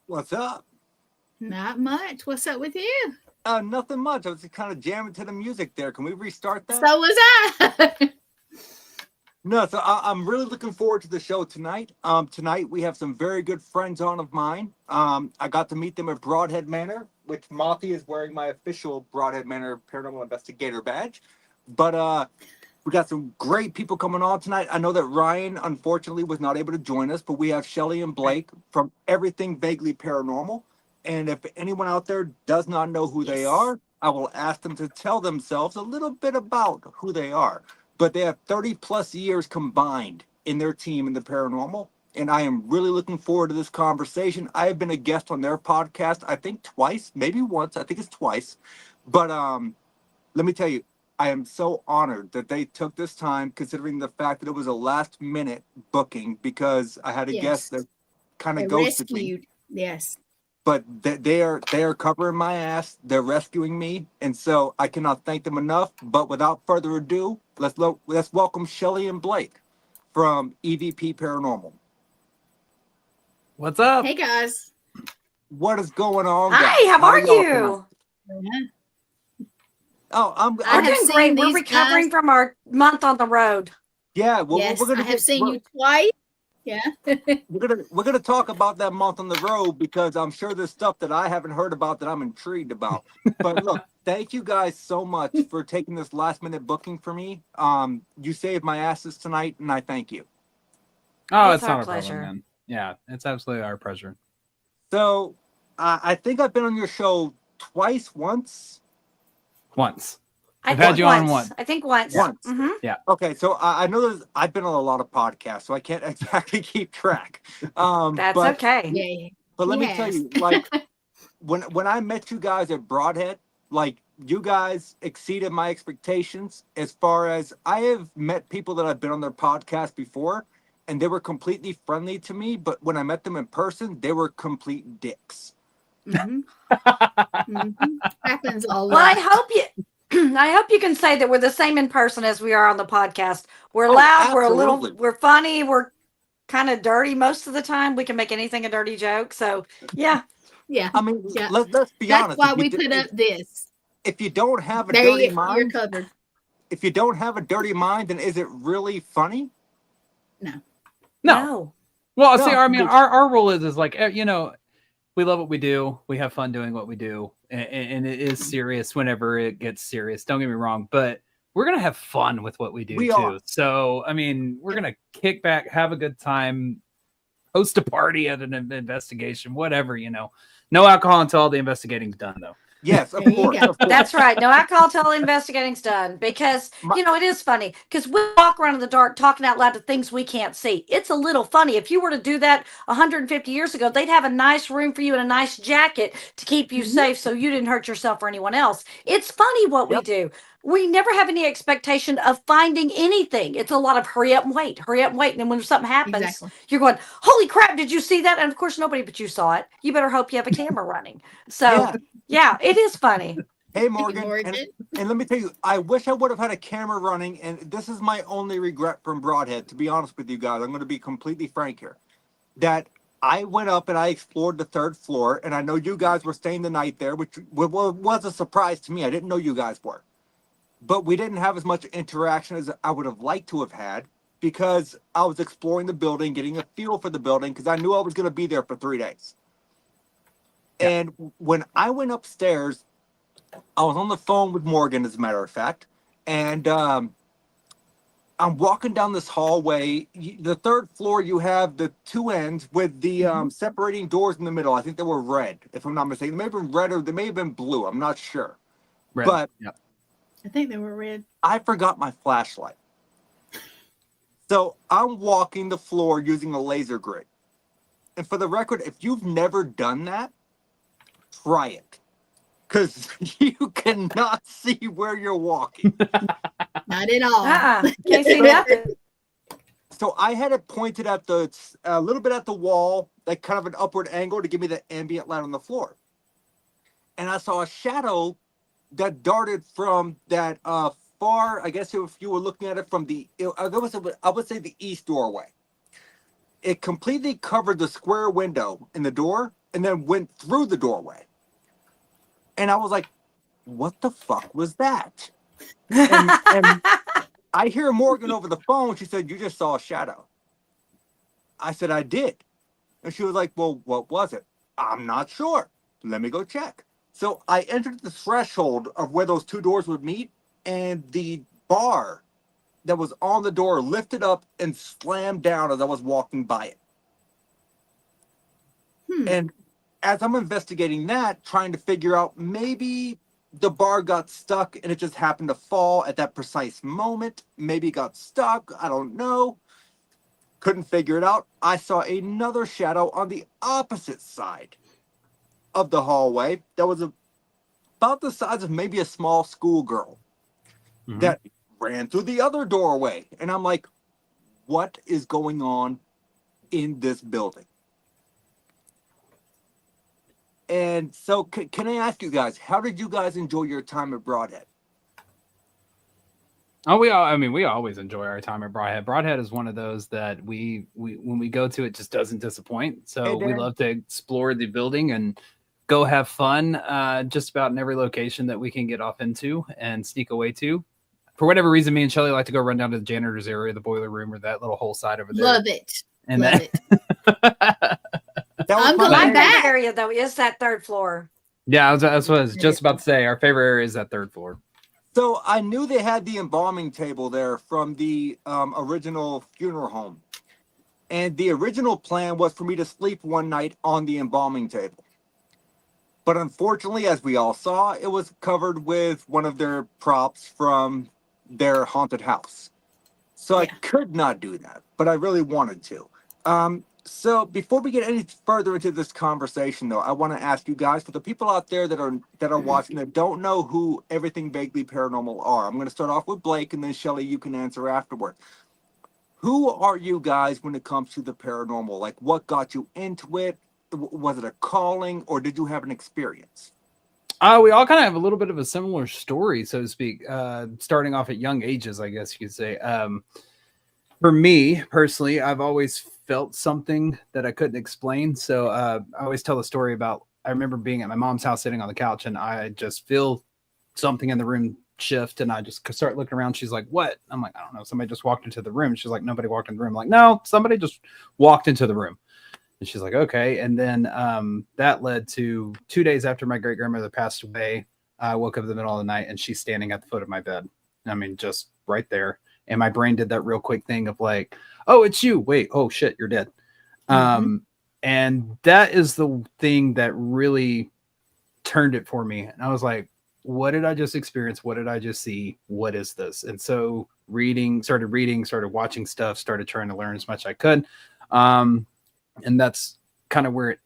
What's up? Not much. What's up with you? Nothing much. I was kind of jamming to the music there. Can we restart that? So was I. No, so I'm really looking forward to the show tonight. Tonight we have some very good friends on of mine. I got to meet them at Broadhead Manor, which Mothy is wearing my official Broadhead Manor Paranormal Investigator badge. But we got some great people coming on tonight. I know that Ryan, unfortunately, was not able to join us, but we have Shelly and Blake from Everything Vaguely Paranormal. And if anyone out there does not know who they are, I will ask them to tell themselves a little bit about who they are. But they have 30 plus years combined in their team in the paranormal. And I am really looking forward to this conversation. I have been a guest on their podcast, I think twice, maybe once. I think it's twice. But let me tell you, I am so honored that they took this time, considering the fact that it was a last minute booking, because I had a guest that kind of ghosted me. Yes. But they are covering my ass. They're rescuing me, and so I cannot thank them enough. But without further ado, let's welcome Shelly and Blake from EVP Paranormal. What's up? Hey guys. What is going on? Hi, how are you? Oh, I'm doing great. We're recovering from our month on the road. Yeah, well, yes, we're gonna. I have seen you twice. Yeah. we're gonna talk about that month on the road, because I'm sure there's stuff that I haven't heard about that I'm intrigued about. But look, thank you guys so much for taking this last minute booking for me. You saved my asses tonight, and I thank you. Oh, it's our not pleasure. a problem, man. Yeah, it's absolutely our pleasure. So I think I've been on your show once. I've had you on once. I think once. Mm-hmm. Yeah. Okay, so I know I've been on a lot of podcasts, so I can't exactly keep track. That's okay. Yeah. But let me tell you, like, when I met you guys at Broadhead, like, you guys exceeded my expectations. As far as I have met people that I've been on their podcast before, and they were completely friendly to me, but when I met them in person, they were complete dicks. Mm-hmm. Happens a lot. Well, I hope you can say that we're the same in person as we are on the podcast. We're loud, absolutely. we're funny, we're kind of dirty most of the time. We can make anything a dirty joke. So yeah. Yeah. I mean, yeah. let's be honest. That's why we put up this. If you don't have a dirty mind, you're covered. If you don't have a dirty mind, then is it really funny? No. Well, No, see, I mean, good. our rule is like, you know, we love what we do. We have fun doing what we do, and it is serious whenever it gets serious. Don't get me wrong, but we're gonna have fun with what we do We too. are. So, I mean, we're gonna kick back, have a good time, host a party at an investigation, whatever, you know. No alcohol until all the investigating's done, though. Yes, of There you course. go. Of course. That's right. No alcohol till investigating's done. Because, My- it is funny. Because we walk around in the dark talking out loud to things we can't see. It's a little funny. If you were to do that 150 years ago, they'd have a nice room for you and a nice jacket to keep you Mhm. safe so you didn't hurt yourself or anyone else. It's funny what we Yep. do. We never have any expectation of finding anything. It's a lot of hurry up and wait, hurry up and wait. And then when something happens, Exactly. you're going, holy crap, did you see that? And of course, nobody but you saw it. You better hope you have a camera running. So, yeah, it is funny. Hey, Morgan. Morgan. And let me tell you, I wish I would have had a camera running, and this is my only regret from Broadhead, to be honest with you guys. I'm going to be completely frank here. That I went up and I explored the 3rd floor, and I know you guys were staying the night there, which was a surprise to me. I didn't know you guys were. But we didn't have as much interaction as I would have liked to have had because I was exploring the building, getting a feel for the building, because I knew I was going to be there for 3 days. Yeah. And when I went upstairs, I was on the phone with Morgan, as a matter of fact, and I'm walking down this hallway. The 3rd floor, you have the 2 ends with the separating doors in the middle. I think they were red, if I'm not mistaken. They may have been red or they may have been blue. I'm not sure. Red. But yeah. I think they were red. I forgot my flashlight. So I'm walking the floor using a laser grid. And for the record, if you've never done that, try it. Because you cannot see where you're walking. Not at all. Can't see nothing. So I had it pointed at a little bit at the wall, like kind of an upward angle to give me the ambient light on the floor. And I saw a shadow that darted from that far, I guess if you were looking at it from I would say the east doorway. It completely covered the square window in the door and then went through the doorway. And I was like, what the fuck was that? And I hear Morgan over the phone. She said, you just saw a shadow. I said, I did. And she was like, well, what was it? I'm not sure. Let me go check. So I entered the threshold of where those 2 doors would meet, and the bar that was on the door lifted up and slammed down as I was walking by it. And as I'm investigating that, trying to figure out maybe the bar got stuck and it just happened to fall at that precise moment. Maybe it got stuck. I don't know. Couldn't figure it out. I saw another shadow on the opposite side of the hallway that was about the size of maybe a small schoolgirl that ran through the other doorway. And I'm like, what is going on in this building? And so can I ask you guys, how did you guys enjoy your time at Broadhead? Oh, we always enjoy our time at Broadhead. Broadhead is one of those that we when we go to, it just doesn't disappoint. So Hey, we Dan. love to explore the building and go have fun just about in every location that we can get off into and sneak away to. For whatever reason, me and Shelly like to go run down to the janitor's area, the boiler room, or that little whole side over there. Love it. And Love that, it. That was I'm my going My favorite. back. favorite area, though, is that 3rd floor. yeah, that's what I was just about to say. Our favorite area is that 3rd floor. So I knew they had the embalming table there from the original funeral home. And the original plan was for me to sleep one night on the embalming table. But unfortunately, as we all saw, it was covered with one of their props from their haunted house. So I could not do that, but I really wanted to. So before we get any further into this conversation, though, I want to ask you guys, for the people out there that are watching that don't know who Everything Vaguely Paranormal are, I'm going to start off with Blake, and then Shelly, you can answer afterward. Who are you guys when it comes to the paranormal? Like, what got you into it? Was it a calling, or did you have an experience? We all kind of have a little bit of a similar story, so to speak, starting off at young ages, I guess you could say. For me personally, I've always felt something that I couldn't explain. So I always tell the story about, I remember being at my mom's house sitting on the couch, and I just feel something in the room shift, and I just start looking around. She's like, "What?" I'm like, "I don't know. Somebody just walked into the room." She's like, "Nobody walked in the room." I'm like, "No, somebody just walked into the room." And she's like, "Okay." And then that led to 2 days after my great grandmother passed away. I woke up in the middle of the night and she's standing at the foot of my bed. I mean, just right there. And my brain did that real quick thing of like, "Oh, it's you. Wait, oh shit, you're dead." And that is the thing that really turned it for me. And I was like, what did I just experience? What did I just see? What is this? And so started watching stuff, started trying to learn as much as I could. And that's kind of where it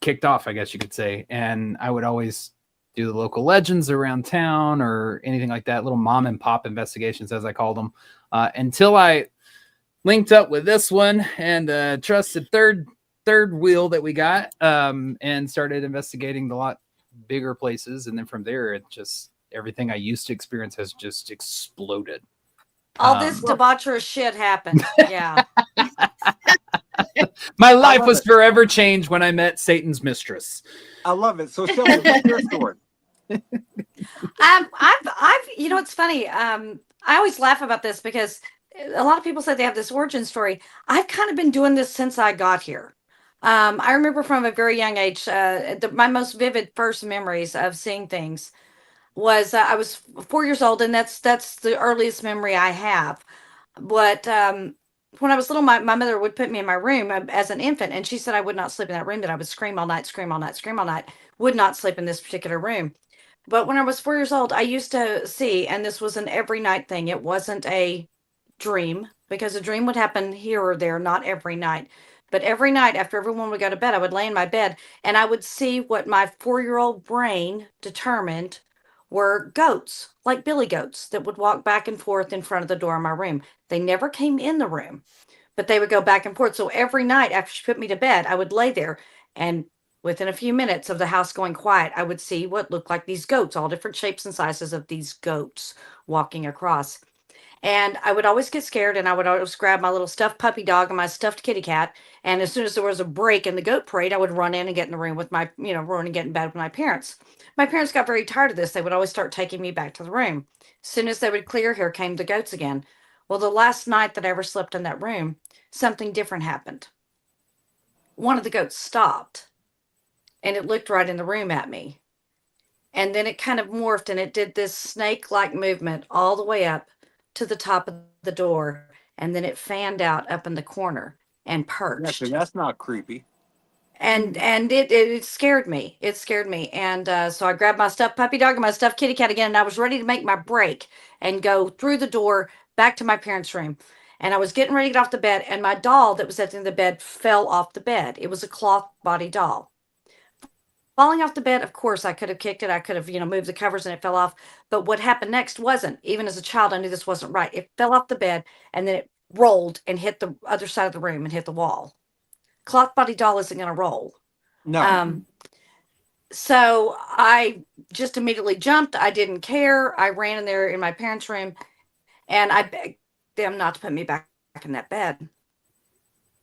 kicked off, I guess you could say. And I would always do the local legends around town or anything like that, little mom and pop investigations, as I called them, until I linked up with this one and the trusted third wheel that we got, and started investigating the lot bigger places. And then from there, it just, everything I used to experience has just exploded. All this debaucherous shit happened. Yeah. My life was forever changed when I met Satan's mistress. I love it. So Shelby, what's your story? I've you know, it's funny. I always laugh about this because a lot of people say they have this origin story. I've kind of been doing this since I got here. I remember from a very young age, my most vivid first memories of seeing things was I was 4 years old, and that's the earliest memory I have. But when I was little, my mother would put me in my room as an infant, and she said I would not sleep in that room, that I would scream all night, scream all night, scream all night, would not sleep in this particular room. But when I was 4 years old, I used to see, and this was an every night thing. It wasn't a dream, because a dream would happen here or there, not every night. But every night after everyone would go to bed, I would lay in my bed and I would see what my 4-year-old brain determined were goats, like billy goats, that would walk back and forth in front of the door of my room. They never came in the room, but they would go back and forth. So every night after she put me to bed, I would lay there, and within a few minutes of the house going quiet, I would see what looked like these goats, all different shapes and sizes of these goats walking across. And I would always get scared, and I would always grab my little stuffed puppy dog and my stuffed kitty cat. And as soon as there was a break in the goat parade, I would run in and get in the room with my, run and get in bed with my parents. My parents got very tired of this. They would always start taking me back to the room. As soon as they would clear, here came the goats again. Well, the last night that I ever slept in that room, something different happened. One of the goats stopped, and it looked right in the room at me. And then it kind of morphed, and it did this snake-like movement all the way up to the top of the door, and then it fanned out up in the corner and perched. Yeah, that's not creepy. And it scared me. It scared me. And so I grabbed my stuffed puppy dog and my stuffed kitty cat again, and I was ready to make my break and go through the door back to my parents' room. And I was getting ready to get off the bed, and my doll that was at the end of the bed fell off the bed. It was a cloth body doll. Falling off the bed, of course, I could have kicked it. I could have, moved the covers and it fell off. But what happened next wasn't. Even as a child, I knew this wasn't right. It fell off the bed, and then it rolled and hit the other side of the room and hit the wall. Cloth body doll isn't going to roll. No. So I just immediately jumped. I didn't care. I ran in there in my parents' room, and I begged them not to put me back in that bed.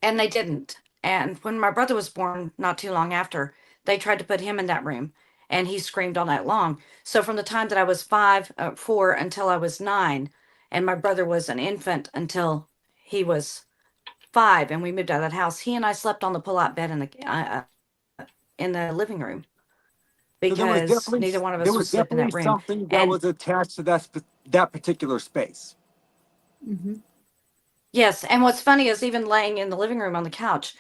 And they didn't. And when my brother was born, not too long after, they tried to put him in that room, and he screamed all night long. So from the time that I was 4 until I was 9, and my brother was an infant until he was 5, and we moved out of that house, he and I slept on the pull-out bed in the living room, because neither one of us would sleep in that room. Something that was attached to that particular space. Mm-hmm. Yes, and what's funny is, even laying in the living room on the couch,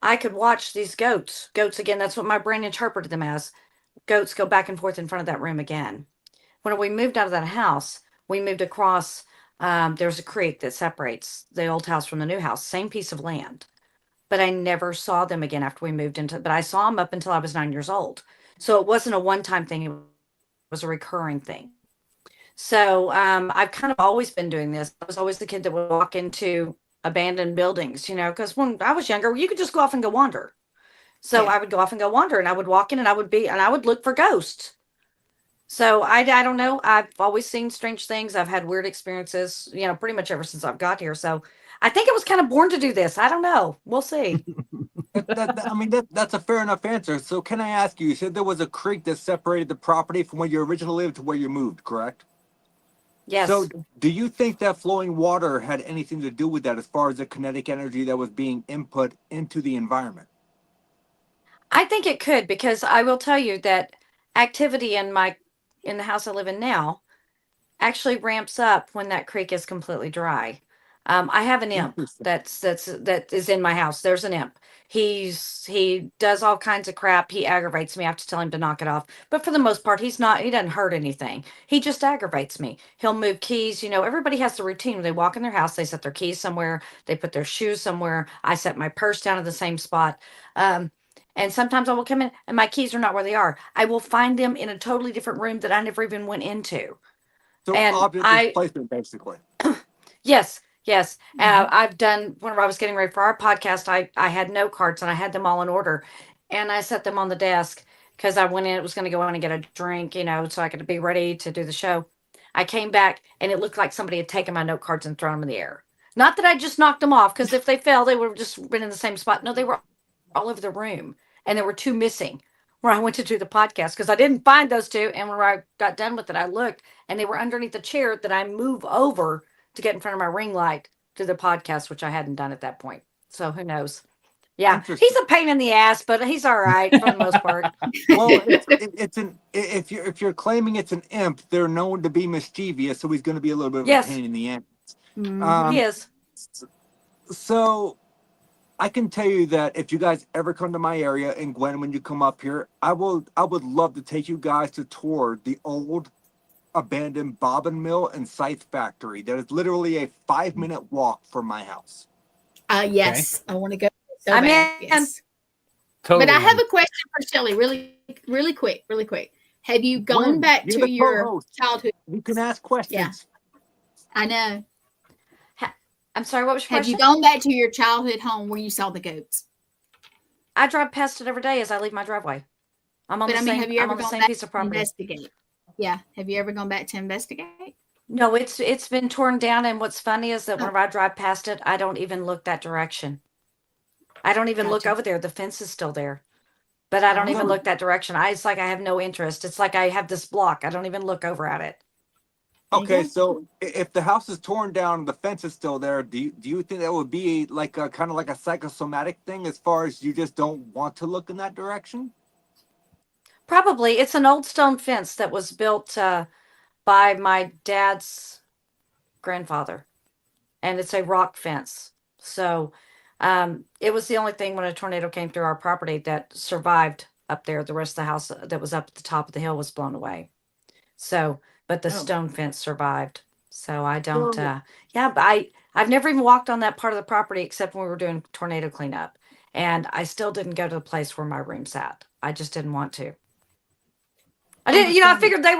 I could watch these goats. Goats, again, that's what my brain interpreted them as. Goats go back and forth in front of that room again. When we moved out of that house, we moved across, there's a creek that separates the old house from the new house, same piece of land. But I never saw them again after we moved into, but I saw them up until I was 9 years old. So it wasn't a one-time thing, it was a recurring thing. So I've kind of always been doing this. I was always the kid that would walk into abandoned buildings, because when I was younger, you could just go off and go wander. So I would go off and go wander, and I would walk in, and I would look for ghosts. So I don't know. I've always seen strange things. I've had weird experiences, pretty much ever since I've got here. So I think I was kind of born to do this. I don't know. We'll see. That's a fair enough answer. So can I ask you said there was a creek that separated the property from where you originally lived to where you moved, correct? Yes. So, do you think that flowing water had anything to do with that as far as the kinetic energy that was being input into the environment? I think it could, because I will tell you that activity in the house I live in now actually ramps up when that creek is completely dry. I have an imp Interesting. that is in my house. There's an imp. He does all kinds of crap. He aggravates me. I have to tell him to knock it off. But for the most part, he doesn't hurt anything. He just aggravates me. He'll move keys. You know, everybody has the routine. When they walk in their house, they set their keys somewhere. They put their shoes somewhere. I set my purse down at the same spot. And sometimes I will come in and my keys are not where they are. I will find them in a totally different room that I never even went into. So, And object displacement, basically. Yes, yes. Mhm. I've done, whenever I was getting ready for our podcast, I had note cards and I had them all in order. And I set them on the desk because I went in, it was going to go in and get a drink, you know, so I could be ready to do the show. I came back and it looked like somebody had taken my note cards and thrown them in the air. Not that I just knocked them off, because if they fell, they would have just been in the same spot. No, they were all over the room, and there were two missing where I went to do the podcast because I didn't find those two. And when I got done with it, I looked and they were underneath the chair that I move over to get in front of my ring light to the podcast, which I hadn't done at that point. So who knows? Yeah, Interesting. he's a pain in the ass, but he's all right for the most part. Well, it's an if you're claiming it's an imp, they're known to be mischievous, so he's going to be a little bit of Yes. a pain in the ass. Mhm. He is. So I can tell you that if you guys ever come to my area, and Gwen, when you come up here, I would love to take you guys to tour the old abandoned bobbin mill and scythe factory. That is literally a 5-minute walk from my house. Yes, I want to go so I'm bad. in. Yes. Totally. But I have a question for Shelly, really quick. Have you gone Gwen, back you're to the your co-host. childhood? You can ask questions. Yeah. I know. I'm sorry, what was your Have question? you gone back to your childhood home where you saw the goats? I drive past it every day as I leave my driveway. I'm on But the I mean, same, have you I'm ever on the gone same back piece of to property. investigate? Yeah. Have you ever gone back to investigate? No, it's been torn down, and what's funny is that Oh. whenever I drive past it, I don't even look that direction. I don't even look Gotcha. over there. The fence is still there, but I don't even Oh. look that direction. It's like I have no interest. It's like I have this block. I don't even look over at it. There you Okay, go. so if the house is torn down, the fence is still there. Do you think that would be like a kind of like a psychosomatic thing, as far as you just don't want to look in that direction? Probably. It's an old stone fence that was built by my dad's grandfather, and it's a rock fence. So it was the only thing when a tornado came through our property that survived up there. The rest of the house that was up at the top of the hill was blown away. So, but the Oh. stone fence survived. So I don't, Well- yeah, but I've never even walked on that part of the property except when we were doing tornado cleanup. And I still didn't go to the place where my room sat. I just didn't want to. I didn't, you know, I figured they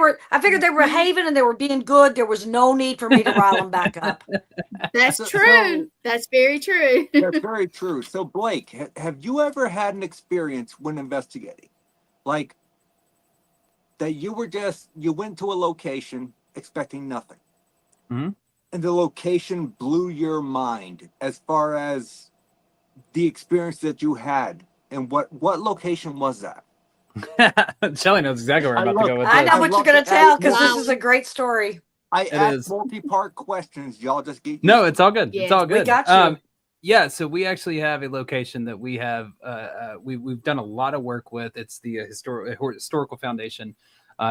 were behaving and they were being good. There was no need for me to rile them back up. That's So- true. That's very true. That's very true. So, Blake, have you ever had an experience when investigating, like that you went to a location expecting nothing, Mhm. and the location blew your mind as far as the experience that you had, and what location was that? Shelly knows exactly where I'm I about to go with I this. know what you're love going to to tell ask because this more- is a great story. I It asked is. multi-part questions. Y'all just get No, used it's all good. It's Yeah, all we good. got you. Yeah, so we actually have a location that we have. We've done a lot of work with. It's the historical foundation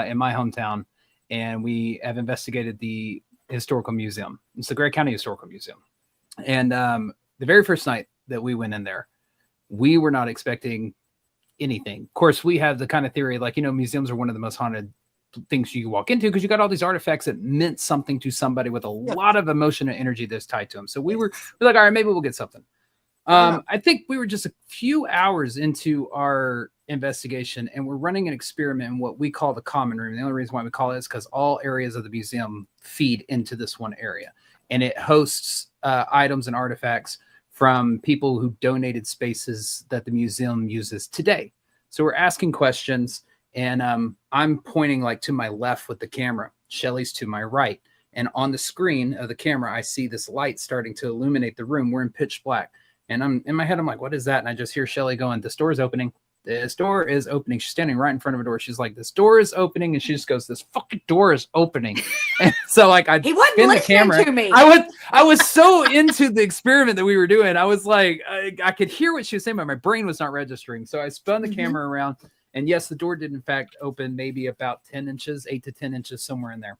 in my hometown, and we have investigated the historical museum. It's the Gray County Historical Museum, and the very first night that we went in there, we were not expecting anything. Of course, we have the kind of theory like, you know, museums are one of the most haunted things you walk into because you got all these artifacts that meant something to somebody with a lot of emotion and energy that's tied to them. So we're like, all right, maybe we'll get something. I think we were just a few hours into our investigation, and we're running an experiment in what we call the common room. The only reason why we call it is because all areas of the museum feed into this one area, and it hosts items and artifacts from people who donated spaces that the museum uses today. So we're asking questions, and I'm pointing like to my left with the camera. Shelly's to my right. And on the screen of the camera, I see this light starting to illuminate the room. We're in pitch black. And I'm in my head, I'm like, what is that? And I just hear Shelly going, this door's opening. this door is opening. She's standing right in front of a door. She's like, this door is opening. And she just goes, this fucking door is opening. And so like I He wasn't spin the listening camera. to me. I was so into the experiment that we were doing. I was like, I could hear what she was saying, but my brain was not registering. So I spun the camera around. And yes, the door did in fact open maybe about 10 inches, 8 to 10 inches, somewhere in there.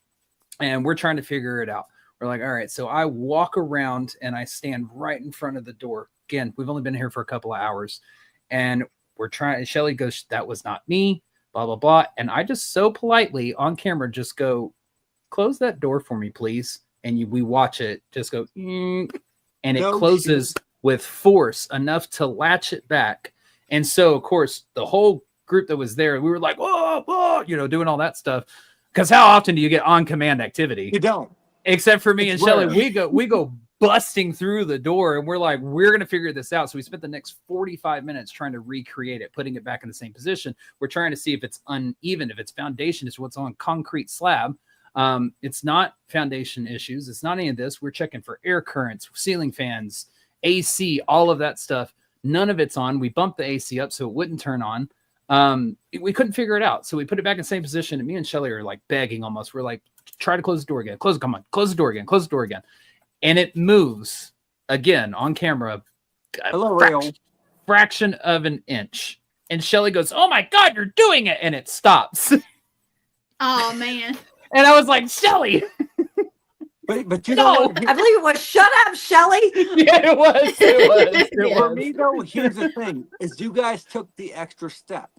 And we're trying to figure it out. We're like, all right. So I walk around and I stand right in front of the door. Again, we've only been here for a couple of hours. And we're trying, Shelly goes, that was not me, blah, blah, blah. And I just so politely on camera just go, close that door for me, please. And we watch it just go, and it closes with force enough to latch it back. And so, of course, the whole group that was there, we were like, whoa, whoa, you know, doing all that stuff. Because how often do you get on command activity? You don't. Except for me It's and Shelly, rare. we go busting through the door, and we're like, we're going to figure this out. So we spent the next 45 minutes trying to recreate it, putting it back in the same position. We're trying to see if it's uneven, if its foundation is what's on concrete slab. It's not foundation issues. It's not any of this. We're checking for air currents, ceiling fans, AC, all of that stuff. None of it's on. We bumped the AC up so it wouldn't turn on. We couldn't figure it out. So we put it back in the same position. And me and Shelly are like begging almost. We're like, try to close the door again. Come on, close the door again. Close the door again. And it moves again on camera. Fraction of an inch. And Shelly goes, oh my God, you're doing it. And it stops. Oh man. And I was like, Shelly. But you know what? I believe it was shut up, Shelly. Yeah, it was. For me though, here's the thing: is you guys took the extra step.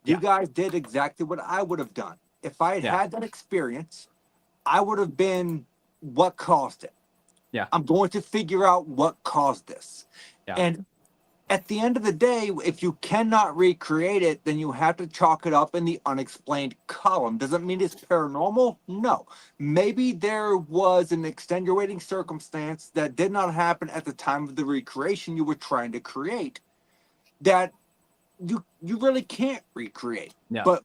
You guys did exactly what I would have done if I had had that experience. I would have been what caused it. Yeah, I'm going to figure out what caused this. Yeah. And at the end of the day, if you cannot recreate it, then you have to chalk it up in the unexplained column. Doesn't mean it's paranormal. No. Maybe there was an extenuating circumstance that did not happen at the time of the recreation you were trying to create that you really can't recreate. Yeah. But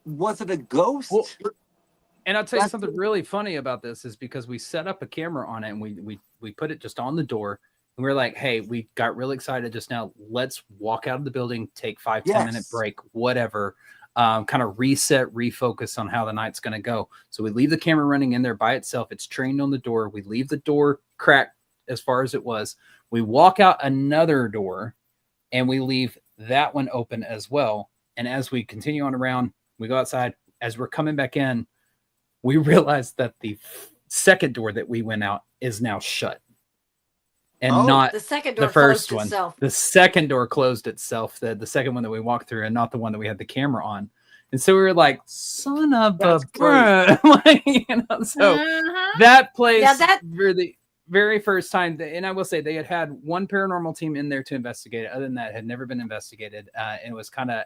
was it a ghost? Well, and I'll tell you something really funny about this is because we set up a camera on it and we put it just on the door. And we're like, hey, we got really excited just now. Let's walk out of the building, take 5-10 minute break, whatever. Kind of reset, refocus on how the night's going to go. So we leave the camera running in there by itself. It's trained on the door. We leave the door cracked as far as it was. We walk out another door and we leave that one open as well. And as we continue on around, we go outside. As we're coming back in, we realize that the second door that we went out is now shut. And not the second door, the first closed one. itself. The second door closed itself. The second one that we walked through, and not the one that we had the camera on. And so we were like, "Son of a bruh!" Like, you know, so that place, for the very first time, and I will say they had one paranormal team in there to investigate it. Other than that, it had never been investigated, and it was kind of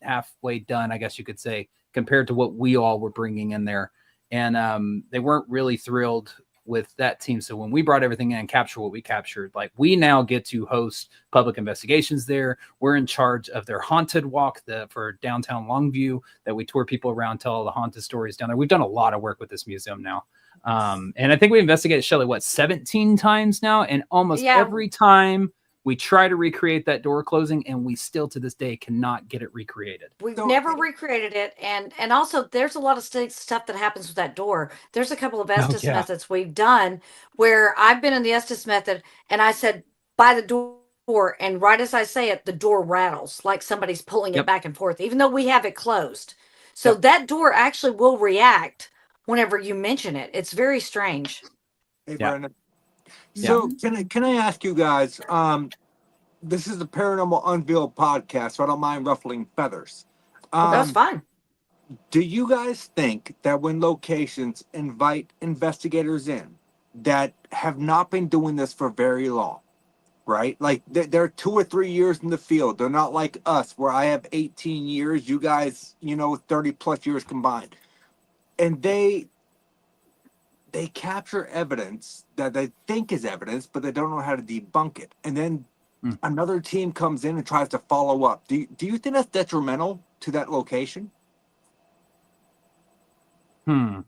halfway done, I guess you could say, compared to what we all were bringing in there. And they weren't really thrilled with that team. So when we brought everything in and captured what we captured, like we now get to host public investigations there. We're in charge of their haunted walk for downtown Longview that we tour people around, tell all the haunted stories down there. We've done a lot of work with this museum now. And I think we investigated Shelley, 17 times now. And almost every time we try to recreate that door closing, and we still to this day cannot get it recreated. We've never recreated it. And also there's a lot of stuff that happens with that door. There's a couple of Estes methods we've done where I've been in the Estes method and I said, by the door. And right as I say it, the door rattles like somebody's pulling it back and forth, even though we have it closed. So that door actually will react whenever you mention it. It's very strange. Hey, Brandon. So can I ask you guys, this is the Paranormal Unveiled podcast, so I don't mind ruffling feathers. That's fine. Do you guys think that when locations invite investigators in that have not been doing this for very long, right? Like they're 2 or 3 years in the field. They're not like us where I have 18 years, you guys, 30 plus years combined. And they capture evidence that they think is evidence, but they don't know how to debunk it. And then another team comes in and tries to follow up. Do you think that's detrimental to that location? Well,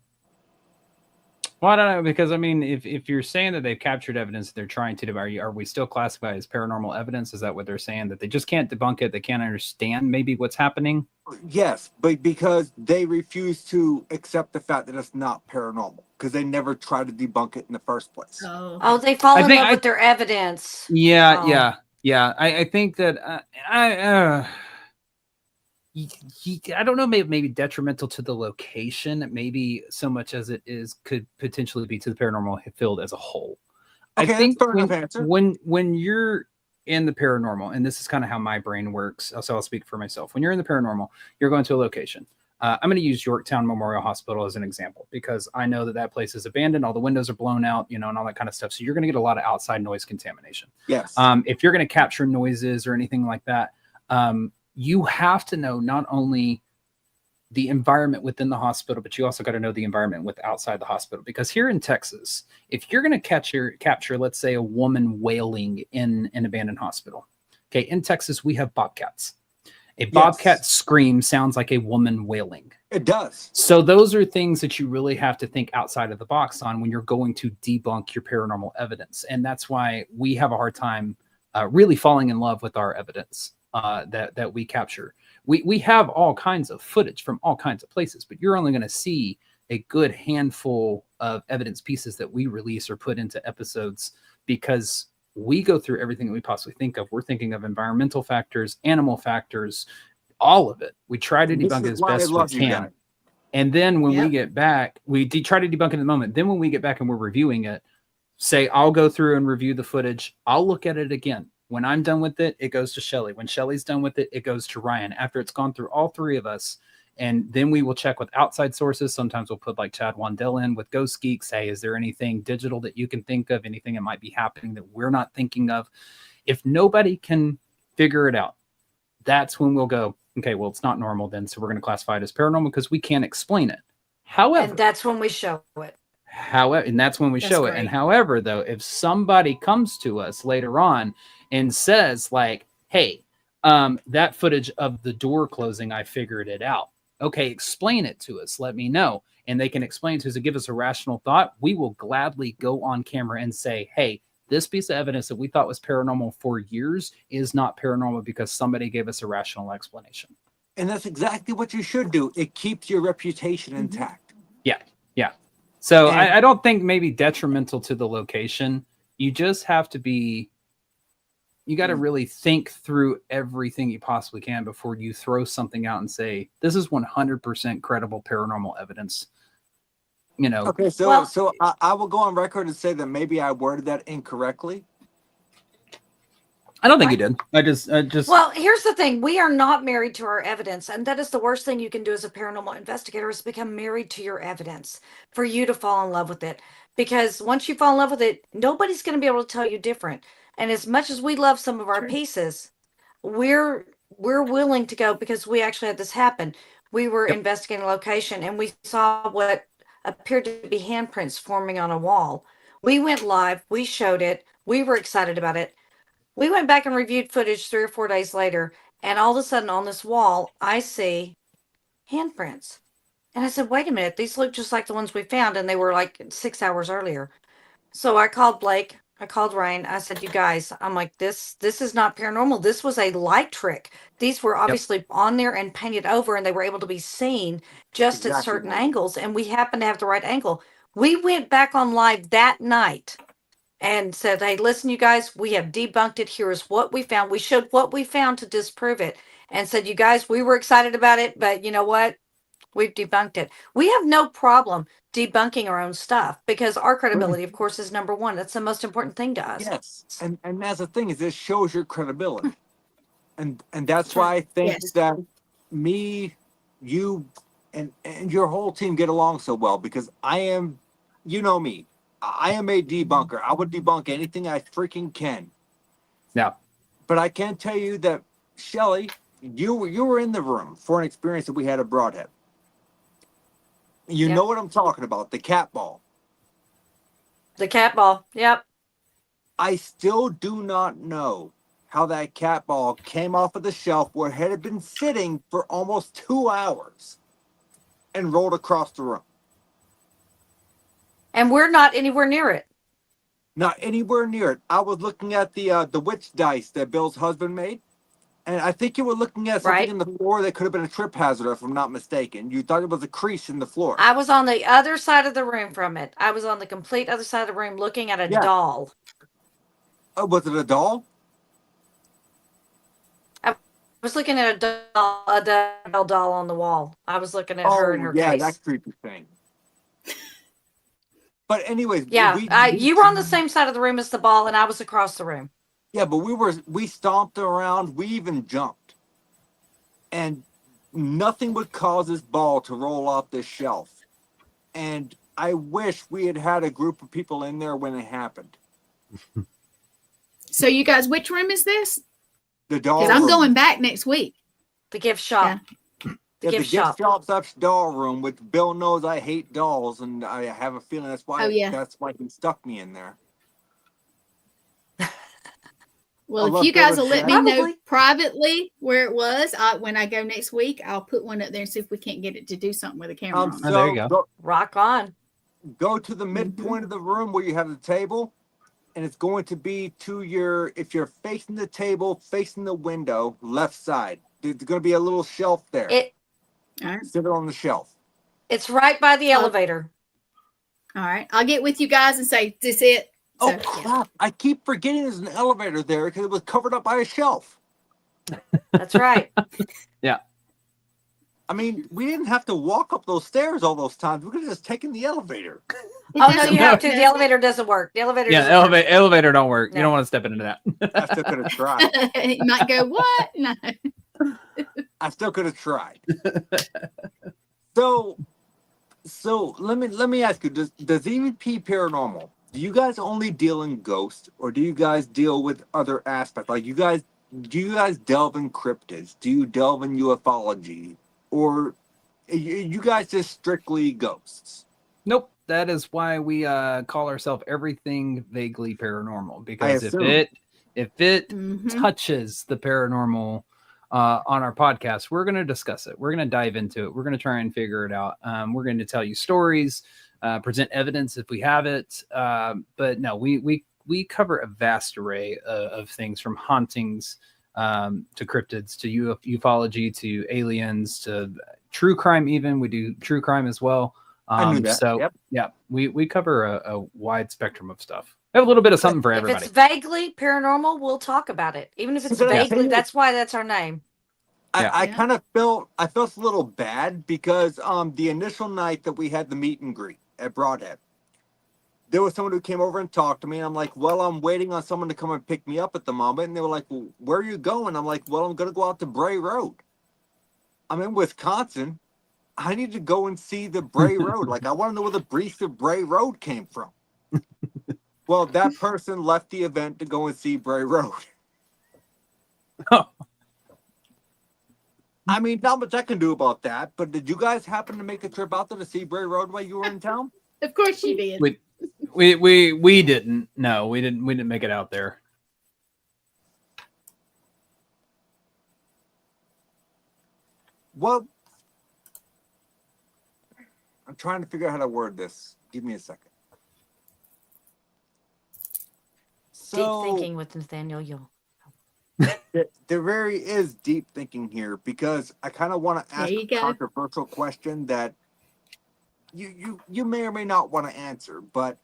Well, I don't know, because I mean, if you're saying that they've captured evidence they're trying to, are we still classified as paranormal evidence? Is that what they're saying? That they just can't debunk it? They can't understand maybe what's happening? Yes, but because they refuse to accept the fact that it's not paranormal, because they never tried to debunk it in the first place. Oh, they fall in love with their evidence. Yeah, Oh. yeah. I think that I don't know, maybe detrimental to the location, maybe so much as it is could potentially be to the paranormal field as a whole. Okay, I think that's fair enough answer. when you're in the paranormal, and this is kind of how my brain works, so I'll speak for myself. When you're in the paranormal, you're going to a location. I'm going to use Yorktown Memorial Hospital as an example because I know that place is abandoned, all the windows are blown out, and all that kind of stuff. So you're going to get a lot of outside noise contamination. Yes. If you're going to capture noises or anything like that, you have to know not only the environment within the hospital, but you also got to know the environment outside the hospital. Because here in Texas, if you're going to capture, let's say, a woman wailing in an abandoned hospital, okay, in Texas we have bobcats. A bobcat scream sounds like a woman wailing. It does. So those are things that you really have to think outside of the box on when you're going to debunk your paranormal evidence, and that's why we have a hard time really falling in love with our evidence that we capture. We have all kinds of footage from all kinds of places, but you're only going to see a good handful of evidence pieces that we release or put into episodes because we go through everything that we possibly think of. We're thinking of environmental factors, animal factors, all of it. We try to debunk it as best we can. And then when we get back, we try to debunk it in the moment. Then when we get back and we're reviewing it, say, I'll go through and review the footage. I'll look at it again. When I'm done with it, it goes to Shelly. When Shelly's done with it, it goes to Ryan. After it's gone through all three of us, and then we will check with outside sources. Sometimes we'll put like Chad Wandell in with Ghost Geeks. Hey, is there anything digital that you can think of? Anything that might be happening that we're not thinking of? If nobody can figure it out, that's when we'll go, okay, well, it's not normal then. So we're going to classify it as paranormal because we can't explain it. However, and that's when we show it. And that's when we show it. And however, though, if somebody comes to us later on and says like, hey, that footage of the door closing, I figured it out. Okay, explain it to us. Let me know. And they can explain to us and give us a rational thought. We will gladly go on camera and say, hey, this piece of evidence that we thought was paranormal for years is not paranormal because somebody gave us a rational explanation. And that's exactly what you should do. It keeps your reputation intact. Yeah. So I don't think maybe detrimental to the location. You just have to be, you got to really think through everything you possibly can before you throw something out and say, this is 100% credible paranormal evidence. Okay, so I will go on record and say that maybe I worded that incorrectly. I don't think you did. I just. Well, here's the thing: we are not married to our evidence, and that is the worst thing you can do as a paranormal investigator is become married to your evidence. For you to fall in love with it, because once you fall in love with it, nobody's going to be able to tell you different. And as much as we love some of our pieces, we're willing to go because we actually had this happen. We were investigating a location, and we saw what appeared to be handprints forming on a wall. We went live. We showed it. We were excited about it. We went back and reviewed footage 3 or 4 days later, and all of a sudden on this wall, I see handprints. And I said, wait a minute, these look just like the ones we found, and they were like 6 hours earlier. So I called Blake, I called Ryan, I said, you guys, I'm like, this is not paranormal. This was a light trick. These were obviously on there and painted over, and they were able to be seen just at certain angles, and we happened to have the right angle. We went back on live that night and said, hey, listen, you guys, we have debunked it. Here's what we found. We showed what we found to disprove it and said, you guys, we were excited about it, but you know what? We've debunked it. We have no problem debunking our own stuff because our credibility, of course, is number one. That's the most important thing to us. Yes. And that's the thing is this shows your credibility. And that's why I think that me, you, and your whole team get along so well because I am, you know me. I am a debunker. I would debunk anything I freaking can. Yeah. But I can tell you that, Shelly, you were in the room for an experience that we had at Broadhead. You know what I'm talking about, the cat ball. The cat ball, yep. I still do not know how that cat ball came off of the shelf where it had been sitting for almost 2 hours and rolled across the room. And we're not anywhere near it. Not anywhere near it. I was looking at the witch dice that Bill's husband made, and I think you were looking at something Right. in the floor that could have been a trip hazard, if I'm not mistaken. You thought it was a crease in the floor. I was on the other side of the room from it. I was on the complete other side of the room looking at a Yeah. doll. Was it a doll? I was looking at a doll on the wall. I was looking at her in her yeah, case. that creepy thing. But anyways, Yeah, you were on the same side of the room as the ball, and I was across the room. Yeah, but we stomped around. We even jumped, and nothing would cause this ball to roll off this shelf. And I wish we had had a group of people in there when it happened. So you guys, which room is this? The doll. Because I'm room. going back next week. The gift shop. Yeah, gift shop. shop's doll room, which Bill knows I hate dolls, and I have a feeling that's why Oh, yeah. that's why he stuck me in there. Well, love if you guys Bill will and let me Chad. know Probably. privately where it was, when I go next week, I'll put one up there and see if we can't get it to do something with a camera on. Oh, there you go. Rock on. Go to the midpoint of the room where you have the table, and it's going to be to if you're facing the table, facing the window, left side. There's going to be a little shelf there. All right. Sit it on the shelf. It's right by the elevator. All right. I'll get with you guys and say, this it? Oh, So, crap. yeah. I keep forgetting there's an elevator there because it was covered up by a shelf. That's right. I mean, we didn't have to walk up those stairs all those times. We could have just taken the elevator. It Oh, no, doesn't you have work, to. does The it? elevator doesn't work. The elevator Yeah, doesn't work. elevator don't work. No. You don't want to step into that. I still could have tried. You might go, what? No. I still could have tried. So let me ask you: Does EVP Paranormal? Do you guys only deal in ghosts, or do you guys deal with other aspects? Like do you guys delve in cryptids? Do you delve in ufology, or you guys just strictly ghosts? Nope. That is why we call ourselves everything vaguely paranormal, because if assume. it Mhm. touches the paranormal on our podcast, we're going to discuss it. We're going to dive into it. We're going to try and figure it out. We're going to tell you stories, present evidence if we have it. But no, we cover a vast array of things, from hauntings to cryptids to ufology to aliens to true crime. Even we do true crime as well. I knew that. So Yep. yeah, we cover a wide spectrum of stuff. We have a little bit of something for If everybody. it's vaguely paranormal, we'll talk about it. Even if it's So that's- vaguely, that's why that's our name. Yeah. I Yeah. kind of felt a little bad because the initial night that we had the meet and greet at Broadhead, there was someone who came over and talked to me, and I'm like, well, I'm waiting on someone to come and pick me up at the moment. And they were like, well, where are you going? I'm like, well, I'm gonna go out to Bray Road. I'm in Wisconsin. I need to go and see the Bray Road. Like, I want to know where the brief of Bray Road came from. Well, that person left the event to go and see Bray Road. Oh. I mean, not much I can do about that, but did you guys happen to make a trip out there to see Bray Road while you were in town? Of course you did. We didn't. No, we didn't make it out there. Well, I'm trying to figure out how to word this. Give me a second. So, Deep thinking with Nathaniel Elwell. there really is deep thinking here, because I kind of want to There ask you a go. controversial question that you may or may not want to answer, but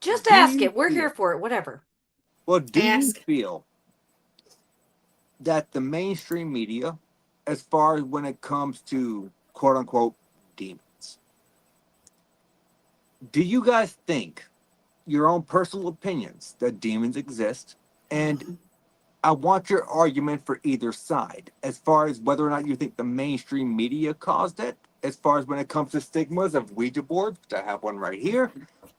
Just Do ask you it. We're feel- here for it. Whatever. well, do Ask. you feel that the mainstream media, as far as when it comes to quote unquote demons, do you guys think, your own personal opinions, that demons exist? And I want your argument for either side, as far as whether or not you think the mainstream media caused it, as far as when it comes to stigmas of Ouija boards, which I have one right here,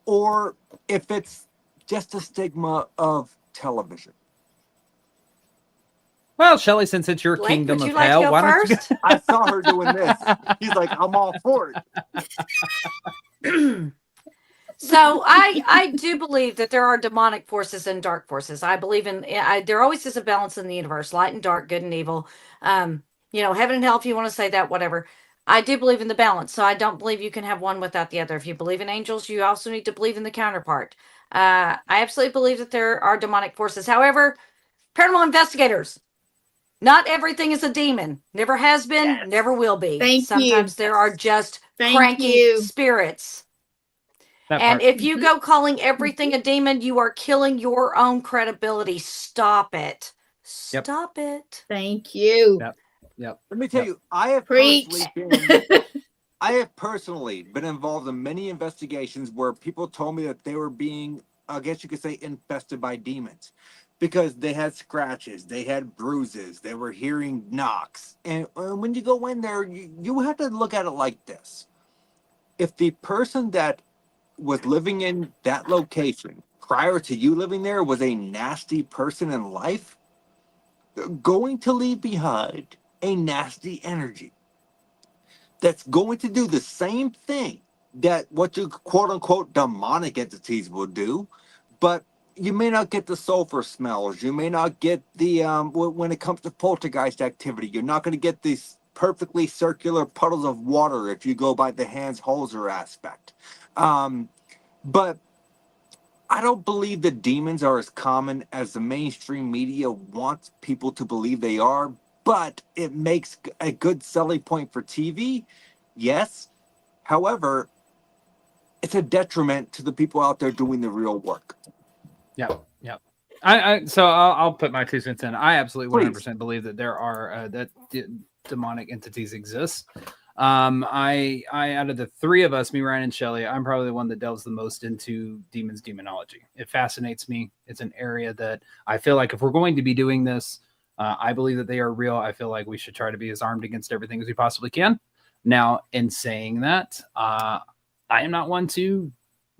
or if it's just a stigma of television. Well, Shelly, since it's your Blake, kingdom would of you like to hell, go why don't you? first? I saw her doing this. He's like, I'm all for it. So I do believe that there are demonic forces and dark forces. I believe there always is a balance in the universe, light and dark, good and evil. Heaven and hell, if you want to say that, whatever. I do believe in the balance, so I don't believe you can have one without the other. If you believe in angels, you also need to believe in the counterpart. I absolutely believe that there are demonic forces. However, paranormal investigators, not everything is a demon. Never has been, never will be. Thank Sometimes you. there are just Thank cranky you. spirits. That And part. if you go calling everything a demon, you are killing your own credibility. Stop it. Yep. Stop it. Thank you. Yep. Yep. Let me tell Yep. you, I have Preach. personally been involved in many investigations where people told me that they were being, I guess you could say, infested by demons because they had scratches, they had bruises, they were hearing knocks. And when you go in there, you have to look at it like this. If the person that was living in that location prior to you living there was a nasty person in life, they're going to leave behind a nasty energy that's going to do the same thing that what you quote unquote demonic entities will do, but you may not get the sulfur smells. You may not get the when it comes to poltergeist activity, you're not going to get these perfectly circular puddles of water if you go by the Hans Holzer aspect. But I don't believe that demons are as common as the mainstream media wants people to believe they are, but it makes a good selling point for TV. Yes. However, it's a detriment to the people out there doing the real work. Yeah. Yeah. So I'll put my 2 cents in. I absolutely Please. 100% believe that there are demonic entities exist. I out of the three of us, me, Ryan, and Shelly, I'm probably the one that delves the most into demonology. It fascinates me. It's an area that I feel like if we're going to be doing this, I believe that they are real. I feel like we should try to be as armed against everything as we possibly can. Now, in saying that, I am not one to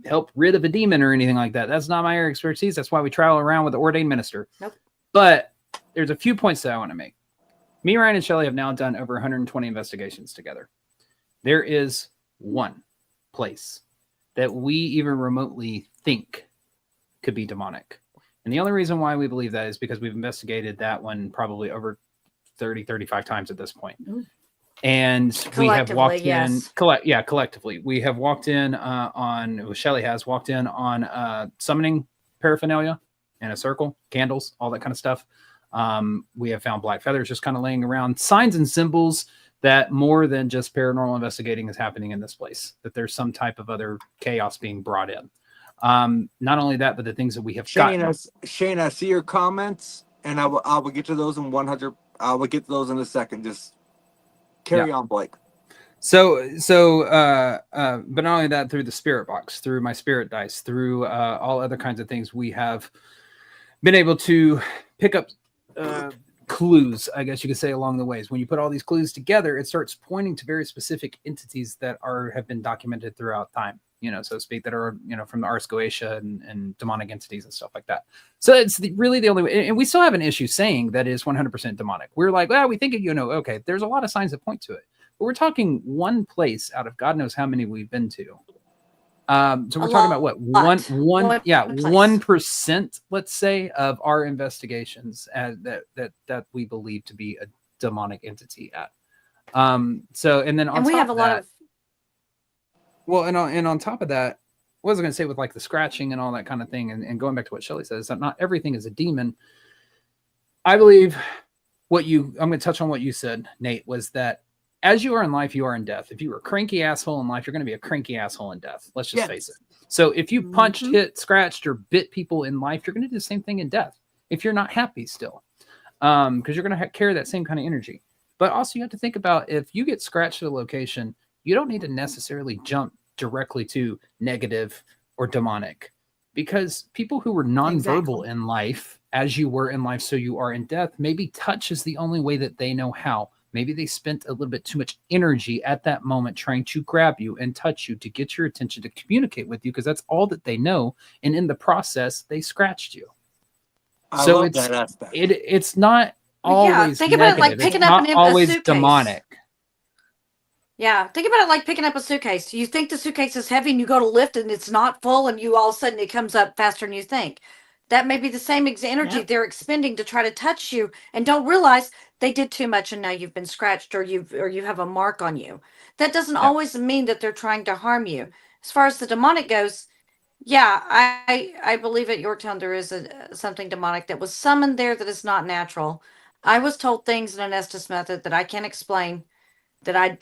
help rid of a demon or anything like that. That's not my area of expertise. That's why we travel around with the ordained minister. Nope. But there's a few points that I want to make. Me, Ryan, and Shelly have now done over 120 investigations together. There is one place that we even remotely think could be demonic. And the only reason why we believe that is because we've investigated that one probably over 30, 35 times at this point. Ooh. And we have walked yes. in, collectively. We have walked in Shelly has walked in on summoning paraphernalia in a circle, candles, all that kind of stuff. We have found black feathers just kind of laying around, signs and symbols that more than just paranormal investigating is happening in this place, that there's some type of other chaos being brought in. Not only that, but the things that we have gotten. Shane, I see your comments, and I will get to those in 100. I will get to those in a second. Just carry on, Blake. So, but not only that, through the spirit box, through my spirit dice, through all other kinds of things, we have been able to pick up clues, I guess you could say, along the ways. When you put all these clues together, it starts pointing to very specific entities that have been documented throughout time, so to speak, that are, from the Ars Goetia and demonic entities and stuff like that. So it's really the only way. And we still have an issue saying that is 100% demonic. We're like, well, we think, okay, there's a lot of signs that point to it. But we're talking one place out of God knows how many we've been to. So we're talking about what 1%, let's say, of our investigations that we believe to be a demonic entity at. So and then on we top have a of lot that, of. well, and on top of that, what was I going to say with like the scratching and all that kind of thing, and going back to what Shelly says, that not everything is a demon. I believe I'm going to touch on what you said, Nate, was that as you are in life, you are in death. If you were a cranky asshole in life, you're going to be a cranky asshole in death. Let's just face it. So if you punched, hit, scratched, or bit people in life, you're going to do the same thing in death. If you're not happy still, because you're going to carry that same kind of energy. But also you have to think about, if you get scratched at a location, you don't need to necessarily jump directly to negative or demonic, because people who were nonverbal in life, as you were in life, so you are in death, maybe touch is the only way that they know how. Maybe they spent a little bit too much energy at that moment trying to grab you and touch you to get your attention, to communicate with you, because that's all that they know. And in the process, they scratched you. I love that aspect. It's not always think about it like negative. picking It's up not always a suitcase. demonic. Yeah, think about it like picking up a suitcase. You think the suitcase is heavy and you go to lift and it's not full, and you all of a sudden it comes up faster than you think. That may be the same energy Yep. they're expending to try to touch you and don't realize they did too much and now you've been scratched or you have a mark on you. That doesn't Yeah. always mean that they're trying to harm you. As far as the demonic goes, yeah, I believe at Yorktown there is something demonic that was summoned there that is not natural. I was told things in an Estes method that I can't explain, that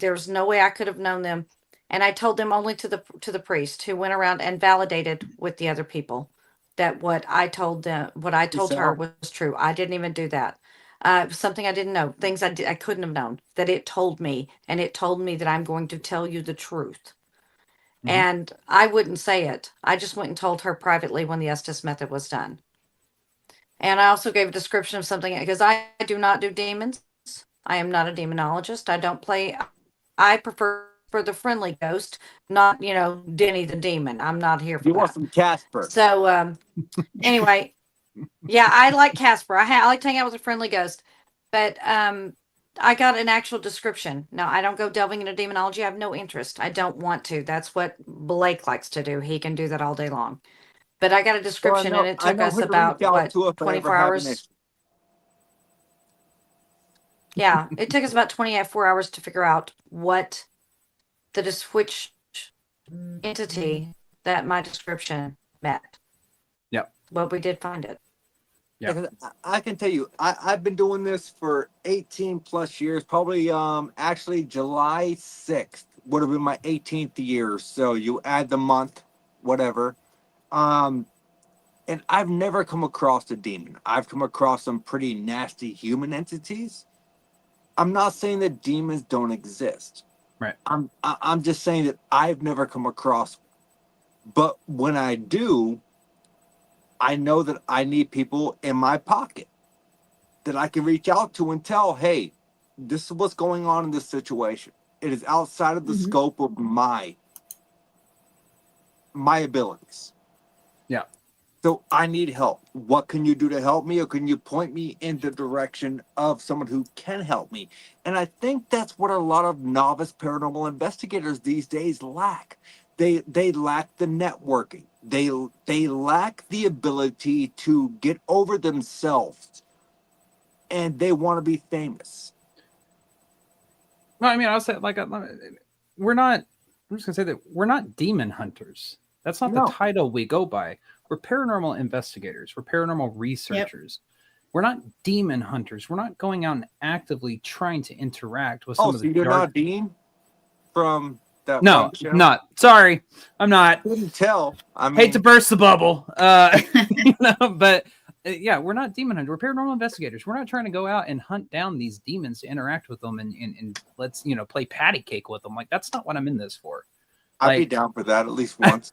there's no way I could have known them, and I told them only to the priest who went around and validated with the other people that what I told her Yourself. was true. I didn't even do that. Something I didn't know, things I couldn't have known, that it told me, and it told me that I'm going to tell you the truth. Mhm. And I wouldn't say it. I just went and told her privately when the Estes method was done. And I also gave a description of something because I do not do demons. I am not a demonologist. I don't play. I prefer for the friendly ghost, not Denny the demon. I'm not here for You want that. some Casper? So anyway, yeah, I like Casper. I like to hang out with a friendly ghost, but I got an actual description. Now I don't go delving into demonology. I have no interest. I don't want to. That's what Blake likes to do. He can do that all day long. But I got a Well, description, and it I took know us who to reach about out what to if I ever 24 have an hours. issue. Yeah, it took us about 24 hours to figure out which entity that my description met. Yep. Well, we did find it. Yeah. Because I can tell you, I've been doing this for 18 plus years. Probably actually July 6th would have been my 18th year. So you add the month, whatever. And I've never come across a demon. I've come across some pretty nasty human entities. I'm not saying that demons don't exist. Right. I'm just saying that I've never come across. But when I do, I know that I need people in my pocket that I can reach out to and tell, hey, this is what's going on in this situation. It is outside of the Mhm. scope of my abilities. Yeah. So I need help. What can you do to help me? Or can you point me in the direction of someone who can help me? And I think that's what a lot of novice paranormal investigators these days lack. They lack the networking. They lack the ability to get over themselves, and they want to be famous. No, I mean, I'll say we're not. I'm just gonna say that we're not demon hunters. That's not the No. title we go by. We're paranormal investigators. We're paranormal researchers. We're not demon hunters. We're not going out and actively trying to interact with some Oh, of so the you're dark. not Dean from that No, one show? not. Sorry, I'm not. Couldn't tell. I Hate to mean, burst the bubble. But yeah, we're not demon hunters. We're paranormal investigators. We're not trying to go out and hunt down these demons to interact with them and let's play patty cake with them. Like, that's not what I'm in this for. I'd be Like, down for that at least once.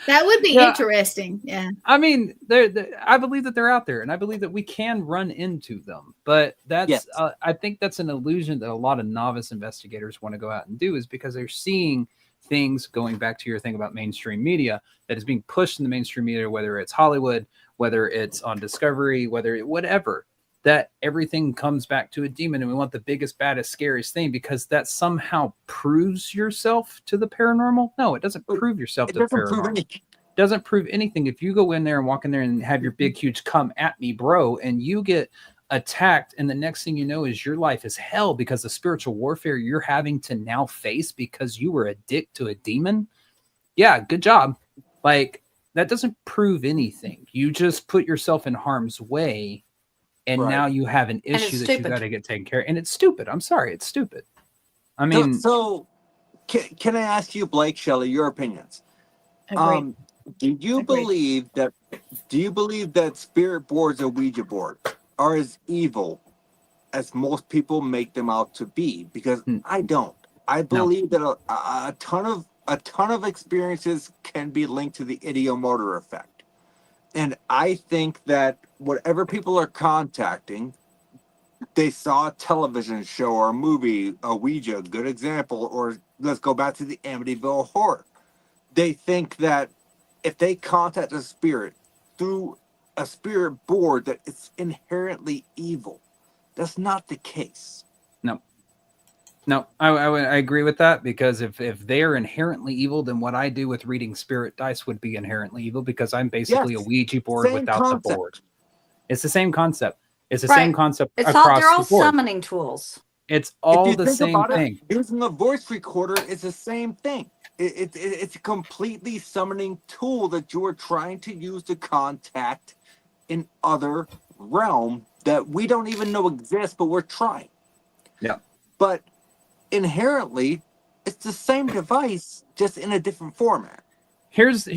That would be Yeah. interesting. Yeah. I mean, I believe that they're out there, and I believe that we can run into them. But that's, Yes. I think that's an illusion that a lot of novice investigators want to go out and do, is because they're seeing things, going back to your thing about mainstream media, that is being pushed in the mainstream media, whether it's Hollywood, whether it's on Discovery, whatever, that everything comes back to a demon, and we want the biggest, baddest, scariest thing because that somehow proves yourself to the paranormal. No, it doesn't prove yourself It to the doesn't prove paranormal. anything. Doesn't prove anything. If you go in there and walk in there and have your big, huge come at me, bro, and you get attacked, and the next thing you know is your life is hell because of spiritual warfare you're having to now face because you were a dick to a demon. Yeah, good job. Like, that doesn't prove anything. You just put yourself in harm's way, and Right. now you have an it's issue that you stupid. got to get taken care of. And it's stupid. I'm sorry, it's stupid. I mean, So can I ask you, Blake, Shelley, your opinions? Agreed. Do you Agreed. believe that spirit boards or Ouija boards are as evil as most people make them out to be? Because I don't. I believe that a ton of experiences can be linked to the ideomotor effect. And I think that whatever people are contacting, they saw a television show or a movie, a Ouija, good example, or let's go back to the Amityville Horror. They think that if they contact a spirit through a spirit board, that it's inherently evil. That's not the case. no. No, I agree with that, because if they are inherently evil, then what I do with reading spirit dice would be inherently evil, because I'm basically a Yes, Ouija board same without the concept. board. It's the same concept. It's the same Right. concept It's all, across they're all the board. summoning tools. It's If all you the think same about it, thing. using a voice recorder is the same thing. It's a completely summoning tool that you are trying to use to contact an other realm that we don't even know exists, but we're trying. Yeah. But inherently, it's the same device, just in a different format. Here's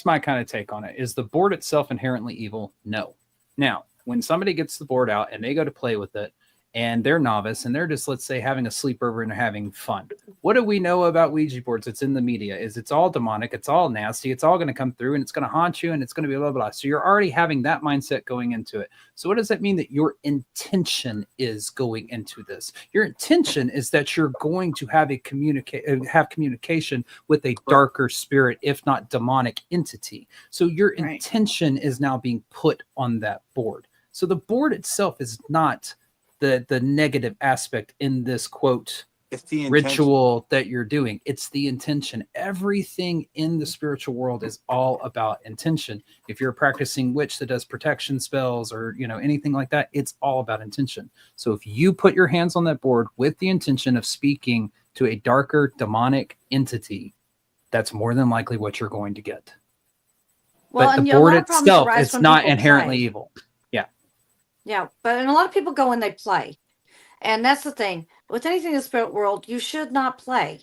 my kind of take on it. Is the board itself inherently evil? No. Now, when somebody gets the board out and they go to play with it, and they're novice and they're just, let's say, having a sleepover and having fun. What do we know about Ouija boards? It's in the media. Is it's all demonic, it's all nasty, it's all going to come through and it's going to haunt you and it's going to be blah, blah, blah. So you're already having that mindset going into it. So what does that mean that your intention is going into this? Your intention is that you're going to have have communication with a darker spirit, if not demonic entity. So your intention is now being put on that board. So the board itself is not the negative aspect in this quote It's the ritual that you're doing. It's the intention. Everything in the spiritual world is all about intention. If you're a practicing witch that does protection spells or anything like that, it's all about intention. So if you put your hands on that board with the intention of speaking to a darker demonic entity, that's more than likely what you're going to get. Well, but and the a board lot of problems itself, arise it's when not people inherently play. evil. Yeah, but and a lot of people go when they play. And that's the thing. With anything in the spirit world, you should not play.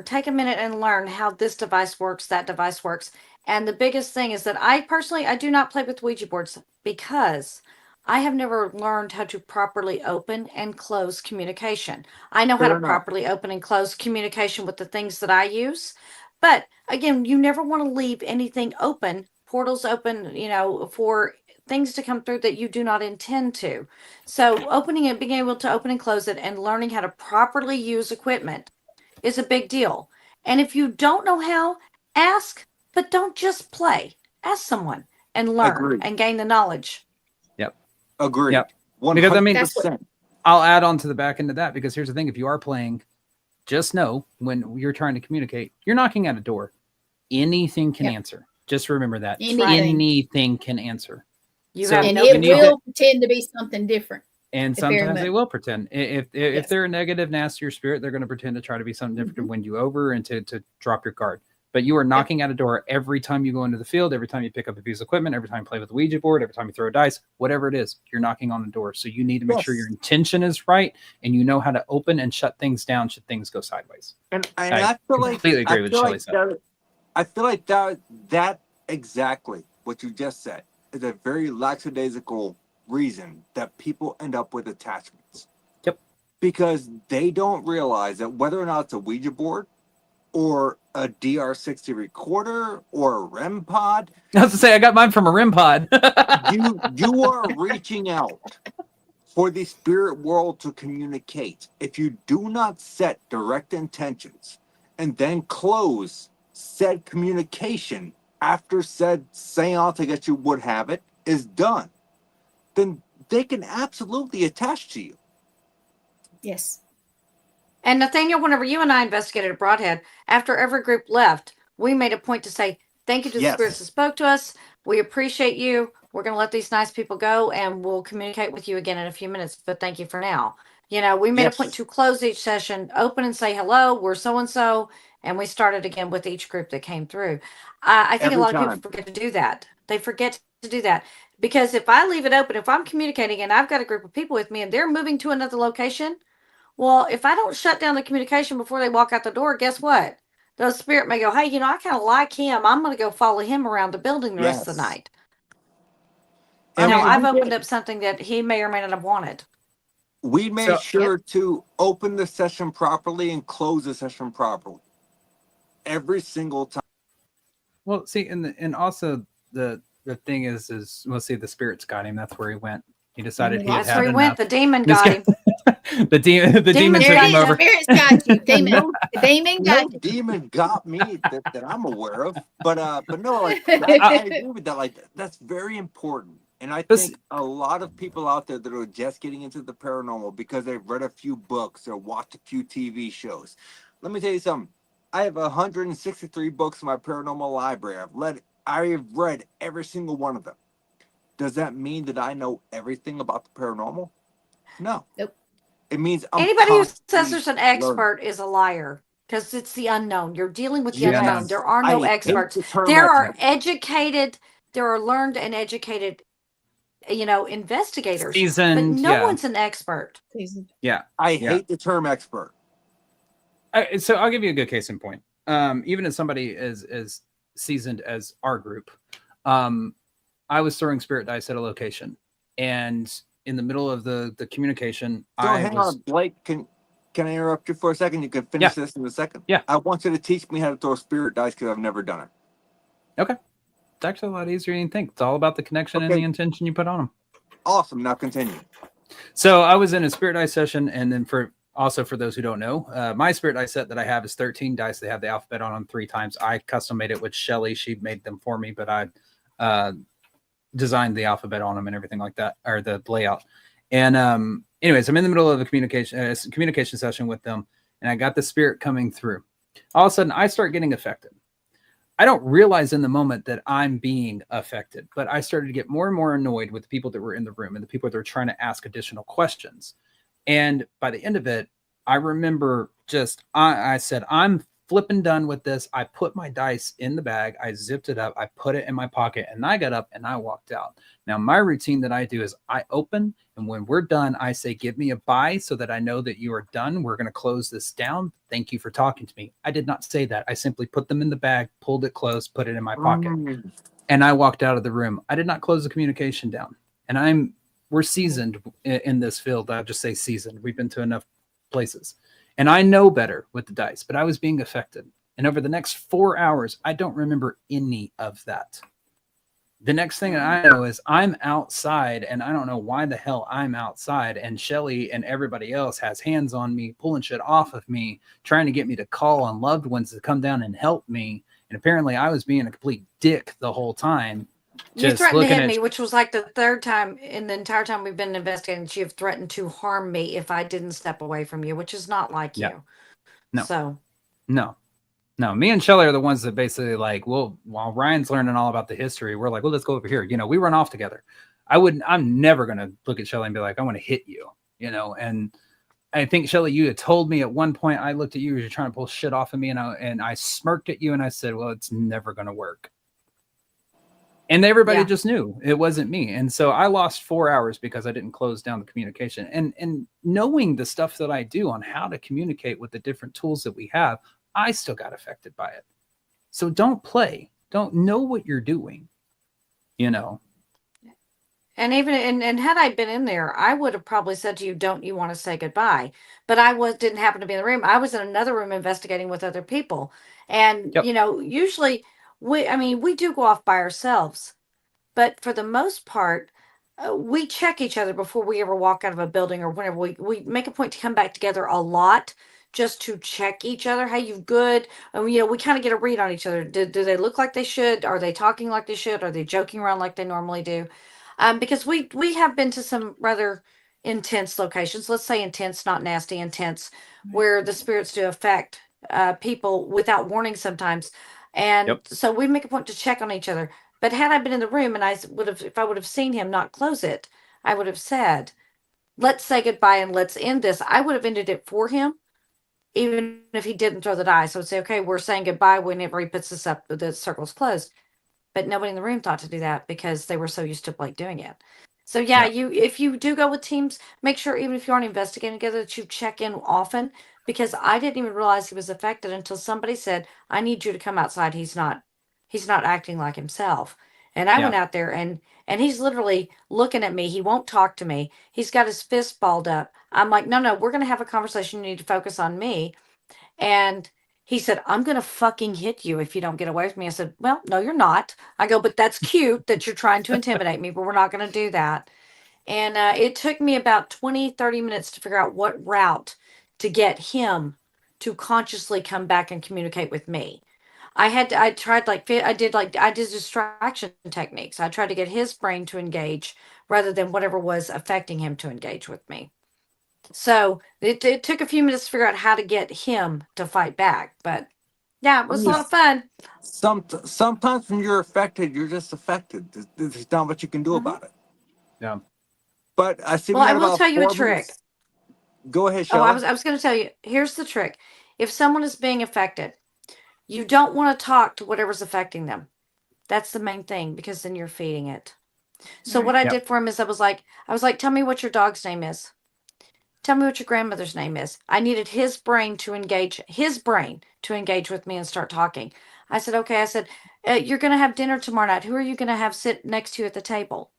Take a minute and learn how this device works, that device works. And the biggest thing is that I do not play with Ouija boards because I have never learned how to properly open and close communication. I know how to properly open and close communication with the things that I use. But again, you never want to leave anything open, portals open, for things to come through that you do not intend to. So opening it, being able to open and close it, and learning how to properly use equipment is a big deal. And if you don't know how, ask, but don't just play. Ask someone and learn and gain the knowledge. Yep. Agreed. Yep. 100%. Because That's what, I'll add on to the back end of that, because here's the thing. If you are playing, just know when you're trying to communicate, you're knocking at a door. Anything can answer. Just remember that. Anything can answer. It will pretend to be something different. And sometimes they will pretend. If they're a negative, nastier spirit, they're going to pretend to try to be something different to win you over and to drop your guard. But you are knocking at a door every time you go into the field, every time you pick up a piece of equipment, every time you play with a Ouija board, every time you throw a dice, whatever it is, you're knocking on the door. So you need to make sure your intention is right and you know how to open and shut things down should things go sideways. And I feel like completely agree with Shelley said. I feel like that exactly what you just said is a very lackadaisical reason that people end up with attachments. Yep. Because they don't realize that whether or not it's a Ouija board or a DR60 recorder or a REM pod. I was to say, I got mine from a REM pod. you are reaching out for the spirit world to communicate. If you do not set direct intentions and then close said communication after said seance, I guess you would have it, is done, then they can absolutely attach to you. Yes. And Nathaniel, whenever you and I investigated at Broadhead, after every group left, we made a point to say, thank you to the spirits that spoke to us. We appreciate you. We're going to let these nice people go and we'll communicate with you again in a few minutes. But thank you for now. We made a point to close each session, open and say, hello, we're so-and-so. And we started again with each group that came through. I think a lot of people forget to do that. They forget to do that. Because if I leave it open, if I'm communicating and I've got a group of people with me and they're moving to another location, well, if I don't shut down the communication before they walk out the door, guess what? The spirit may go, hey, I kind of like him. I'm going to go follow him around the building the rest of the night. And now I've opened up something that he may or may not have wanted. We made sure to open the session properly and close the session properly every single time. Well, see, and also the thing is we'll see, the spirits got him. That's where he went. He decided he had That's where he enough. went. The demon got him. the demon took him over. The spirits got you. The demon got you. Demon got me that I'm aware of. But no, like I agree with that. Like that's very important. And I This- think a lot of people out there that are just getting into the paranormal because they've read a few books or watched a few TV shows. Let me tell you something. I have 163 books in my paranormal library. I've read every single one of them. Does that mean that I know everything about the paranormal? No. Nope. It means I'm Anybody who says constantly there's an learning. expert is a liar because it's the unknown. You're dealing with the Yes. unknown. There are I no hate experts. the term There are expert. educated, there are learned and educated, investigators, but Seasoned, no yeah. one's an expert. Yeah. I hate the term expert. So I'll give you a good case in point. Even as somebody as seasoned as our group, I was throwing spirit dice at a location, and in the middle of the communication, So I hang was on, Blake. Can I interrupt you for a second? You can finish this in a second. Yeah. I want you to teach me how to throw spirit dice because I've never done it. okay. It's actually a lot easier than you think. It's all about the connection and Okay. the intention you put on them. Awesome. Now continue. So I was in a spirit dice session, and then for those who don't know, my spirit dice set that I have is 13 dice. They have the alphabet on them 3 times. I custom made it with Shelly. She made them for me, but I designed the alphabet on them and everything like that, or the layout. And anyways, I'm in the middle of a communication session with them, and I got the spirit coming through. All of a sudden, I start getting affected. I don't realize in the moment that I'm being affected, but I started to get more and more annoyed with the people that were in the room and the people that were trying to ask additional questions. And by the end of it, I remember I said, I'm flipping done with this. I put my dice in the bag. I zipped it up. I put it in my pocket, and I got up and I walked out. Now, my routine that I do is I open, and when we're done, I say, give me a bye so that I know that you are done. We're going to close this down. Thank you for talking to me. I did not say that. I simply put them in the bag, pulled it closed, put it in my pocket, and I walked out of the room. I did not close the communication down. And we're seasoned in this field. I'll just say seasoned. We've been to enough places. And I know better with the dice, but I was being affected. And over the next 4 hours, I don't remember any of that. The next thing that I know is I'm outside, and I don't know why the hell I'm outside. And Shelly and everybody else has hands on me, pulling shit off of me, trying to get me to call on loved ones to come down and help me. And apparently I was being a complete dick the whole time. You threatened to hit me, which was like the 3rd time in the entire time we've been investigating. You have threatened to harm me if I didn't step away from you, which is not like you. No. So. No. Me and Shelly are the ones that basically well, while Ryan's learning all about the history, we're like, well, let's go over here. We run off together. I'm never going to look at Shelly and be like, I want to hit you, and I think Shelly, you had told me at one point, I looked at you as you're trying to pull shit off of me, and I smirked at you and I said, well, it's never going to work. And everybody just knew it wasn't me. And so I lost 4 hours because I didn't close down the communication. And knowing the stuff that I do on how to communicate with the different tools that we have, I still got affected by it. So don't play. Don't know what you're doing, And even and had I been in there, I would have probably said to you, "Don't you want to say goodbye?" But I didn't happen to be in the room. I was in another room investigating with other people, and usually we do go off by ourselves, but for the most part, we check each other before we ever walk out of a building or whenever we make a point to come back together a lot just to check each other. Hey, you good? And we kind of get a read on each other. Do they look like they should? Are they talking like they should? Are they joking around like they normally do? Because we have been to some rather intense locations. Let's say intense, not nasty, intense, where the spirits do affect people without warning sometimes. And so we make a point to check on each other. But had I been in the room and if I would have seen him not close it, I would have said, let's say goodbye and let's end this. I would have ended it for him, even if he didn't throw the die. So I'd say, okay, we're saying goodbye whenever he puts this up, the circle's closed. But nobody in the room thought to do that because they were so used to Blake doing it. So if you do go with teams, make sure even if you aren't investigating together that you check in often, because I didn't even realize he was affected until somebody said, I need you to come outside. He's not acting like himself. And I went out there and he's literally looking at me. He won't talk to me. He's got his fist balled up. I'm like, no, we're going to have a conversation. You need to focus on me. And he said, I'm going to fucking hit you if you don't get away from me. I said, well, no, you're not. I go, but that's cute that you're trying to intimidate me, but we're not going to do that. And it took me about 20, 30 minutes to figure out what route to get him to consciously come back and communicate with me. I tried I did distraction techniques. I tried to get his brain to engage rather than whatever was affecting him to engage with me. So it took a few minutes to figure out how to get him to fight back. But yeah, it was a lot of fun. Sometimes when you're affected, you're just affected. There's not much you can do about it. Yeah. But I see. Well, We I got will about tell you a 4 trick. minutes. Go ahead, Oh, Shelley. I was going to tell you. Here's the trick. If someone is being affected, you don't want to talk to whatever's affecting them. That's the main thing, because then you're feeding it. So what I Yep. did for him is I was like, tell me what your dog's name is. Tell me what your grandmother's name is. I needed his brain to engage with me and start talking. I said, okay. I said, you're going to have dinner tomorrow night. Who are you going to have sit next to you at the table?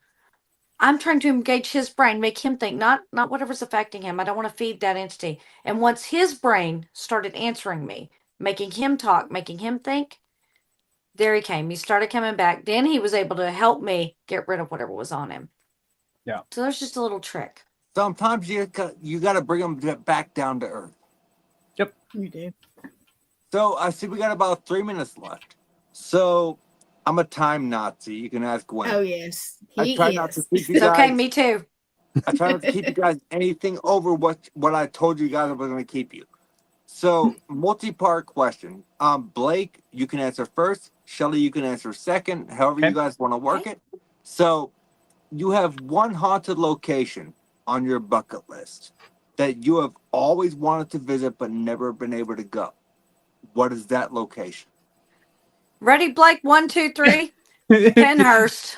I'm trying to engage his brain, make him think, not whatever's affecting him. I don't want to feed that entity. And once his brain started answering me, making him talk, making him think, there he came. He started coming back. Then he was able to help me get rid of whatever was on him. Yeah. So there's just a little trick. Sometimes you got to bring them back down to earth. You do. So I see we got about 3 minutes left. So I'm a time Nazi. You can ask Gwen. Oh yes, I he try not to is. keep you It's okay. guys. Me too. I try not to keep you guys anything over what I told you guys I was going to keep you. So multi-part question. Blake, you can answer first. Shelley, you can answer second. However Okay. you guys want to work it. So you have one haunted location on your bucket list that you have always wanted to visit but never been able to go. What is that location? Ready, Blake? 1, 2, 3. Penhurst.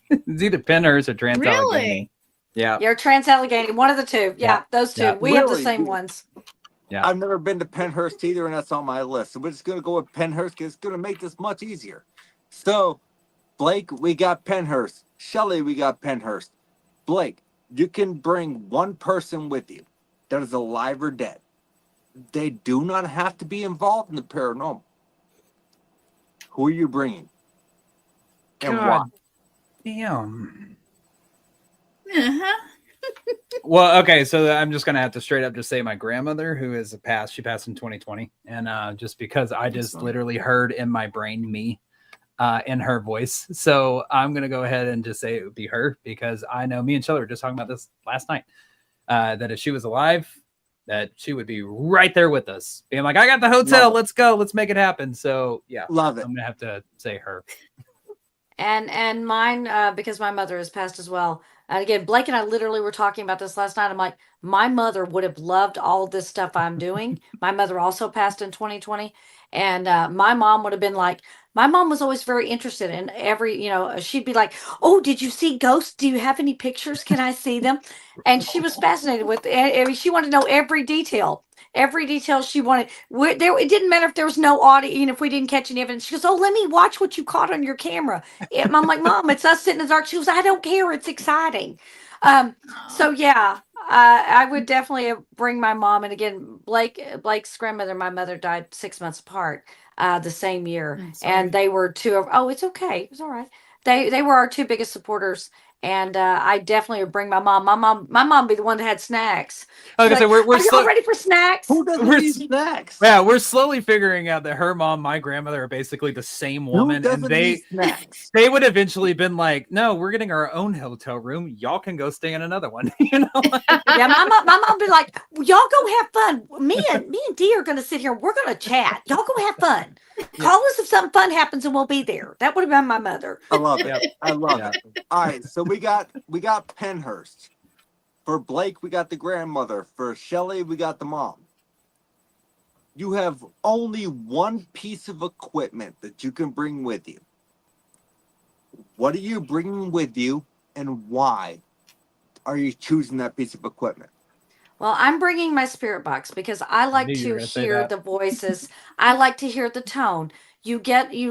It's either Penhurst or Trans Allegheny. Really? Yeah. You're Trans Allegheny. One of the two. Yeah, those two. Yeah. We have the Really? same ones. Yeah. I've never been to Penhurst either, and that's on my list. So we're just going to go with Penhurst because it's going to make this much easier. So, Blake, we got Penhurst. Shelley, we got Penhurst. Blake, you can bring one person with you that is alive or dead. They do not have to be involved in the paranormal. Who are you bringing? And why? God damn. Uh-huh. Well, okay, so I'm just gonna have to straight up just say my grandmother, who is a pass. She passed in 2020, and just because I just literally heard in my brain me, in her voice, so I'm gonna go ahead and just say it would be her, because I know me and Shelley were just talking about this last night. That if she was alive, that she would be right there with us, being like, "I got the hotel, let's go, let's make it happen." So yeah, Love it. I'm gonna have to say her. And mine, because my mother has passed as well. And again, Blake and I literally were talking about this last night. I'm like, my mother would have loved all this stuff I'm doing. My mother also passed in 2020. And my mom would have been like, my mom was always very interested in every, she'd be like, oh, did you see ghosts? Do you have any pictures? Can I see them? And she was fascinated with, she wanted to know every detail. Every detail she wanted. It didn't matter if there was no audio, if we didn't catch any evidence. She goes, "Oh, let me watch what you caught on your camera." And I'm like, "Mom, it's us sitting in the dark." She goes, "I don't care. It's exciting." So yeah, I would definitely bring my mom. And again, Blake's grandmother, my mother died 6 months apart, the same year, I'm sorry. and they were two of. Oh, it's okay. It's all right. They were our two biggest supporters. And I definitely would bring my mom. My mom be the one that had snacks. Okay, so we're Are you all ready for snacks? Who doesn't We're- need snacks? Yeah, we're slowly figuring out that her mom, my grandmother, are basically the same woman, Who and doesn't need snacks? they would eventually been like, "No, we're getting our own hotel room. Y'all can go stay in another one." Yeah, my mom be like, "Y'all go have fun. Me and Dee are gonna sit here. We're gonna chat. Y'all go have fun. Call us if something fun happens, and we'll be there." That would have been my mother. I love it. Yep. I love Yeah. it. All right, so we got Penhurst. For Blake, we got the grandmother. For Shelley, we got the mom. You have only one piece of equipment that you can bring with you. What are you bringing with you, and why are you choosing that piece of equipment? Well, I'm bringing my spirit box because I like knew you to were gonna say hear that. the voices. I like to hear the tone. You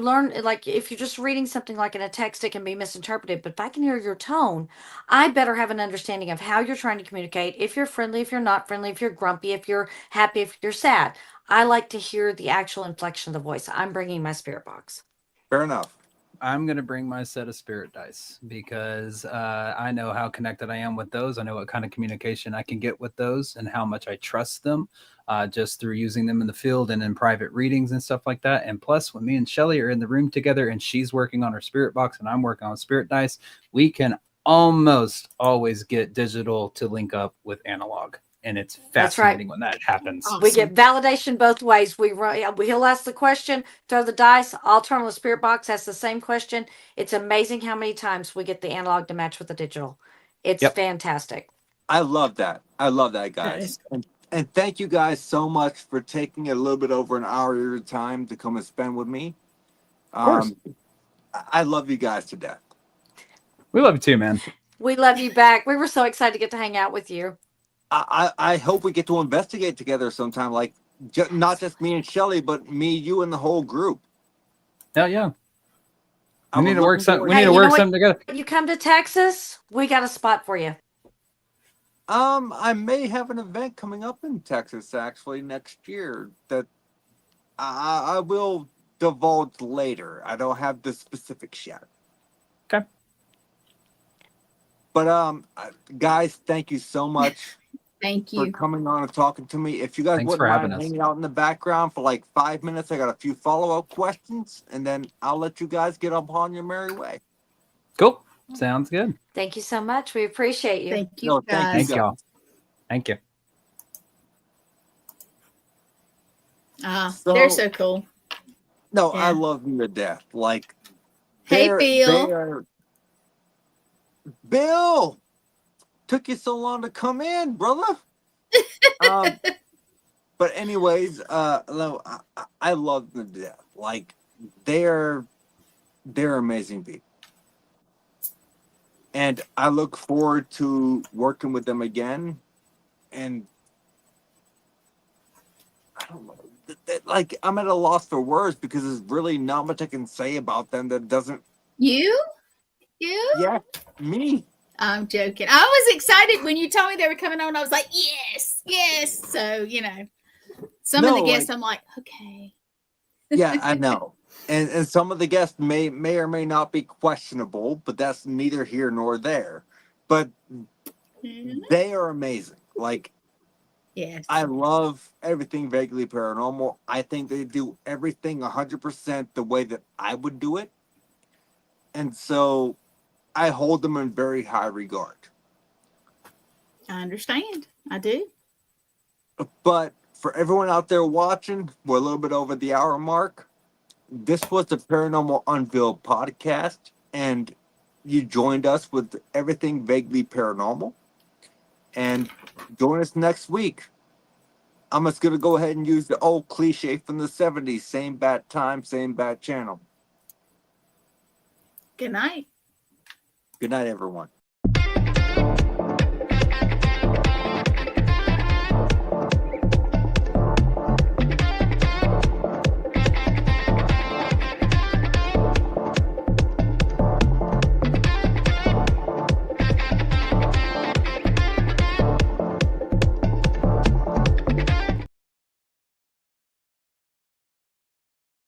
learn, like if you're just reading something like in a text, it can be misinterpreted. But if I can hear your tone, I better have an understanding of how you're trying to communicate. If you're friendly, if you're not friendly, if you're grumpy, if you're happy, if you're sad. I like to hear the actual inflection of the voice. I'm bringing my spirit box. Fair enough. I'm going to bring my set of spirit dice because I know how connected I am with those. I know what kind of communication I can get with those and how much I trust them just through using them in the field and in private readings and stuff like that. And plus, when me and Shelly are in the room together and she's working on her spirit box and I'm working on spirit dice, we can almost always get digital to link up with analog. And it's That's right. fascinating when that happens. Awesome. We get validation both ways. He'll ask the question, throw the dice. I'll turn on the spirit box, ask the same question. It's amazing how many times we get the analog to match with the digital. It's fantastic. I love that. I love that, That guys. is And thank you guys so much for taking a little bit over an hour of your time to come and spend with me. Of course. I love you guys to death. We love you too, man. We love you back. We were so excited to get to hang out with you. I hope we get to investigate together sometime, like not just me and Shelly, but me, you, and the whole group. Hell yeah. I We need was to work looking something. forward- We Hey, need to you know work what? something together. You come to Texas, we got a spot for you. I may have an event coming up in Texas actually next year that I will divulge later. I don't have the specifics yet. Okay. But guys, thank you so much Thank for you. coming on and talking to me. If you guys Thanks wouldn't for having mind us. hanging out in the background for like 5 minutes, I got a few follow-up questions, and then I'll let you guys get up on your merry way. Cool. Sounds good. Thank you so much. We appreciate you. Thank you, No, thank you, guys. Thank guys. y'all. Thank you. They're so cool. No, I Yeah. love them to death. Like, Hey, they're- Bill. they are- Bill, took you so long to come in, brother. But anyways, no, I love them to death. Like, they're amazing people, and I look forward to working with them again. And I don't know, like, I'm at a loss for words because there's really not much I can say about them that doesn't. You? Yeah, me. I'm joking. I was excited when you told me they were coming on. I was like, yes, yes. So, some of No, the guests, like- I'm like, okay. Yeah, I know. And some of the guests may or may not be questionable, but that's neither here nor there. But they are amazing. Like, Yes. I love everything vaguely paranormal. I think they do everything 100% the way that I would do it. And so I hold them in very high regard. I understand. I do. But for everyone out there watching, we're a little bit over the hour mark. This was the Paranormal Unveiled podcast, and you joined us with everything vaguely paranormal. And join us next week. I'm just going to go ahead and use the old cliche from the 70s. Same bat time, same bat channel. Good night. Good night, everyone.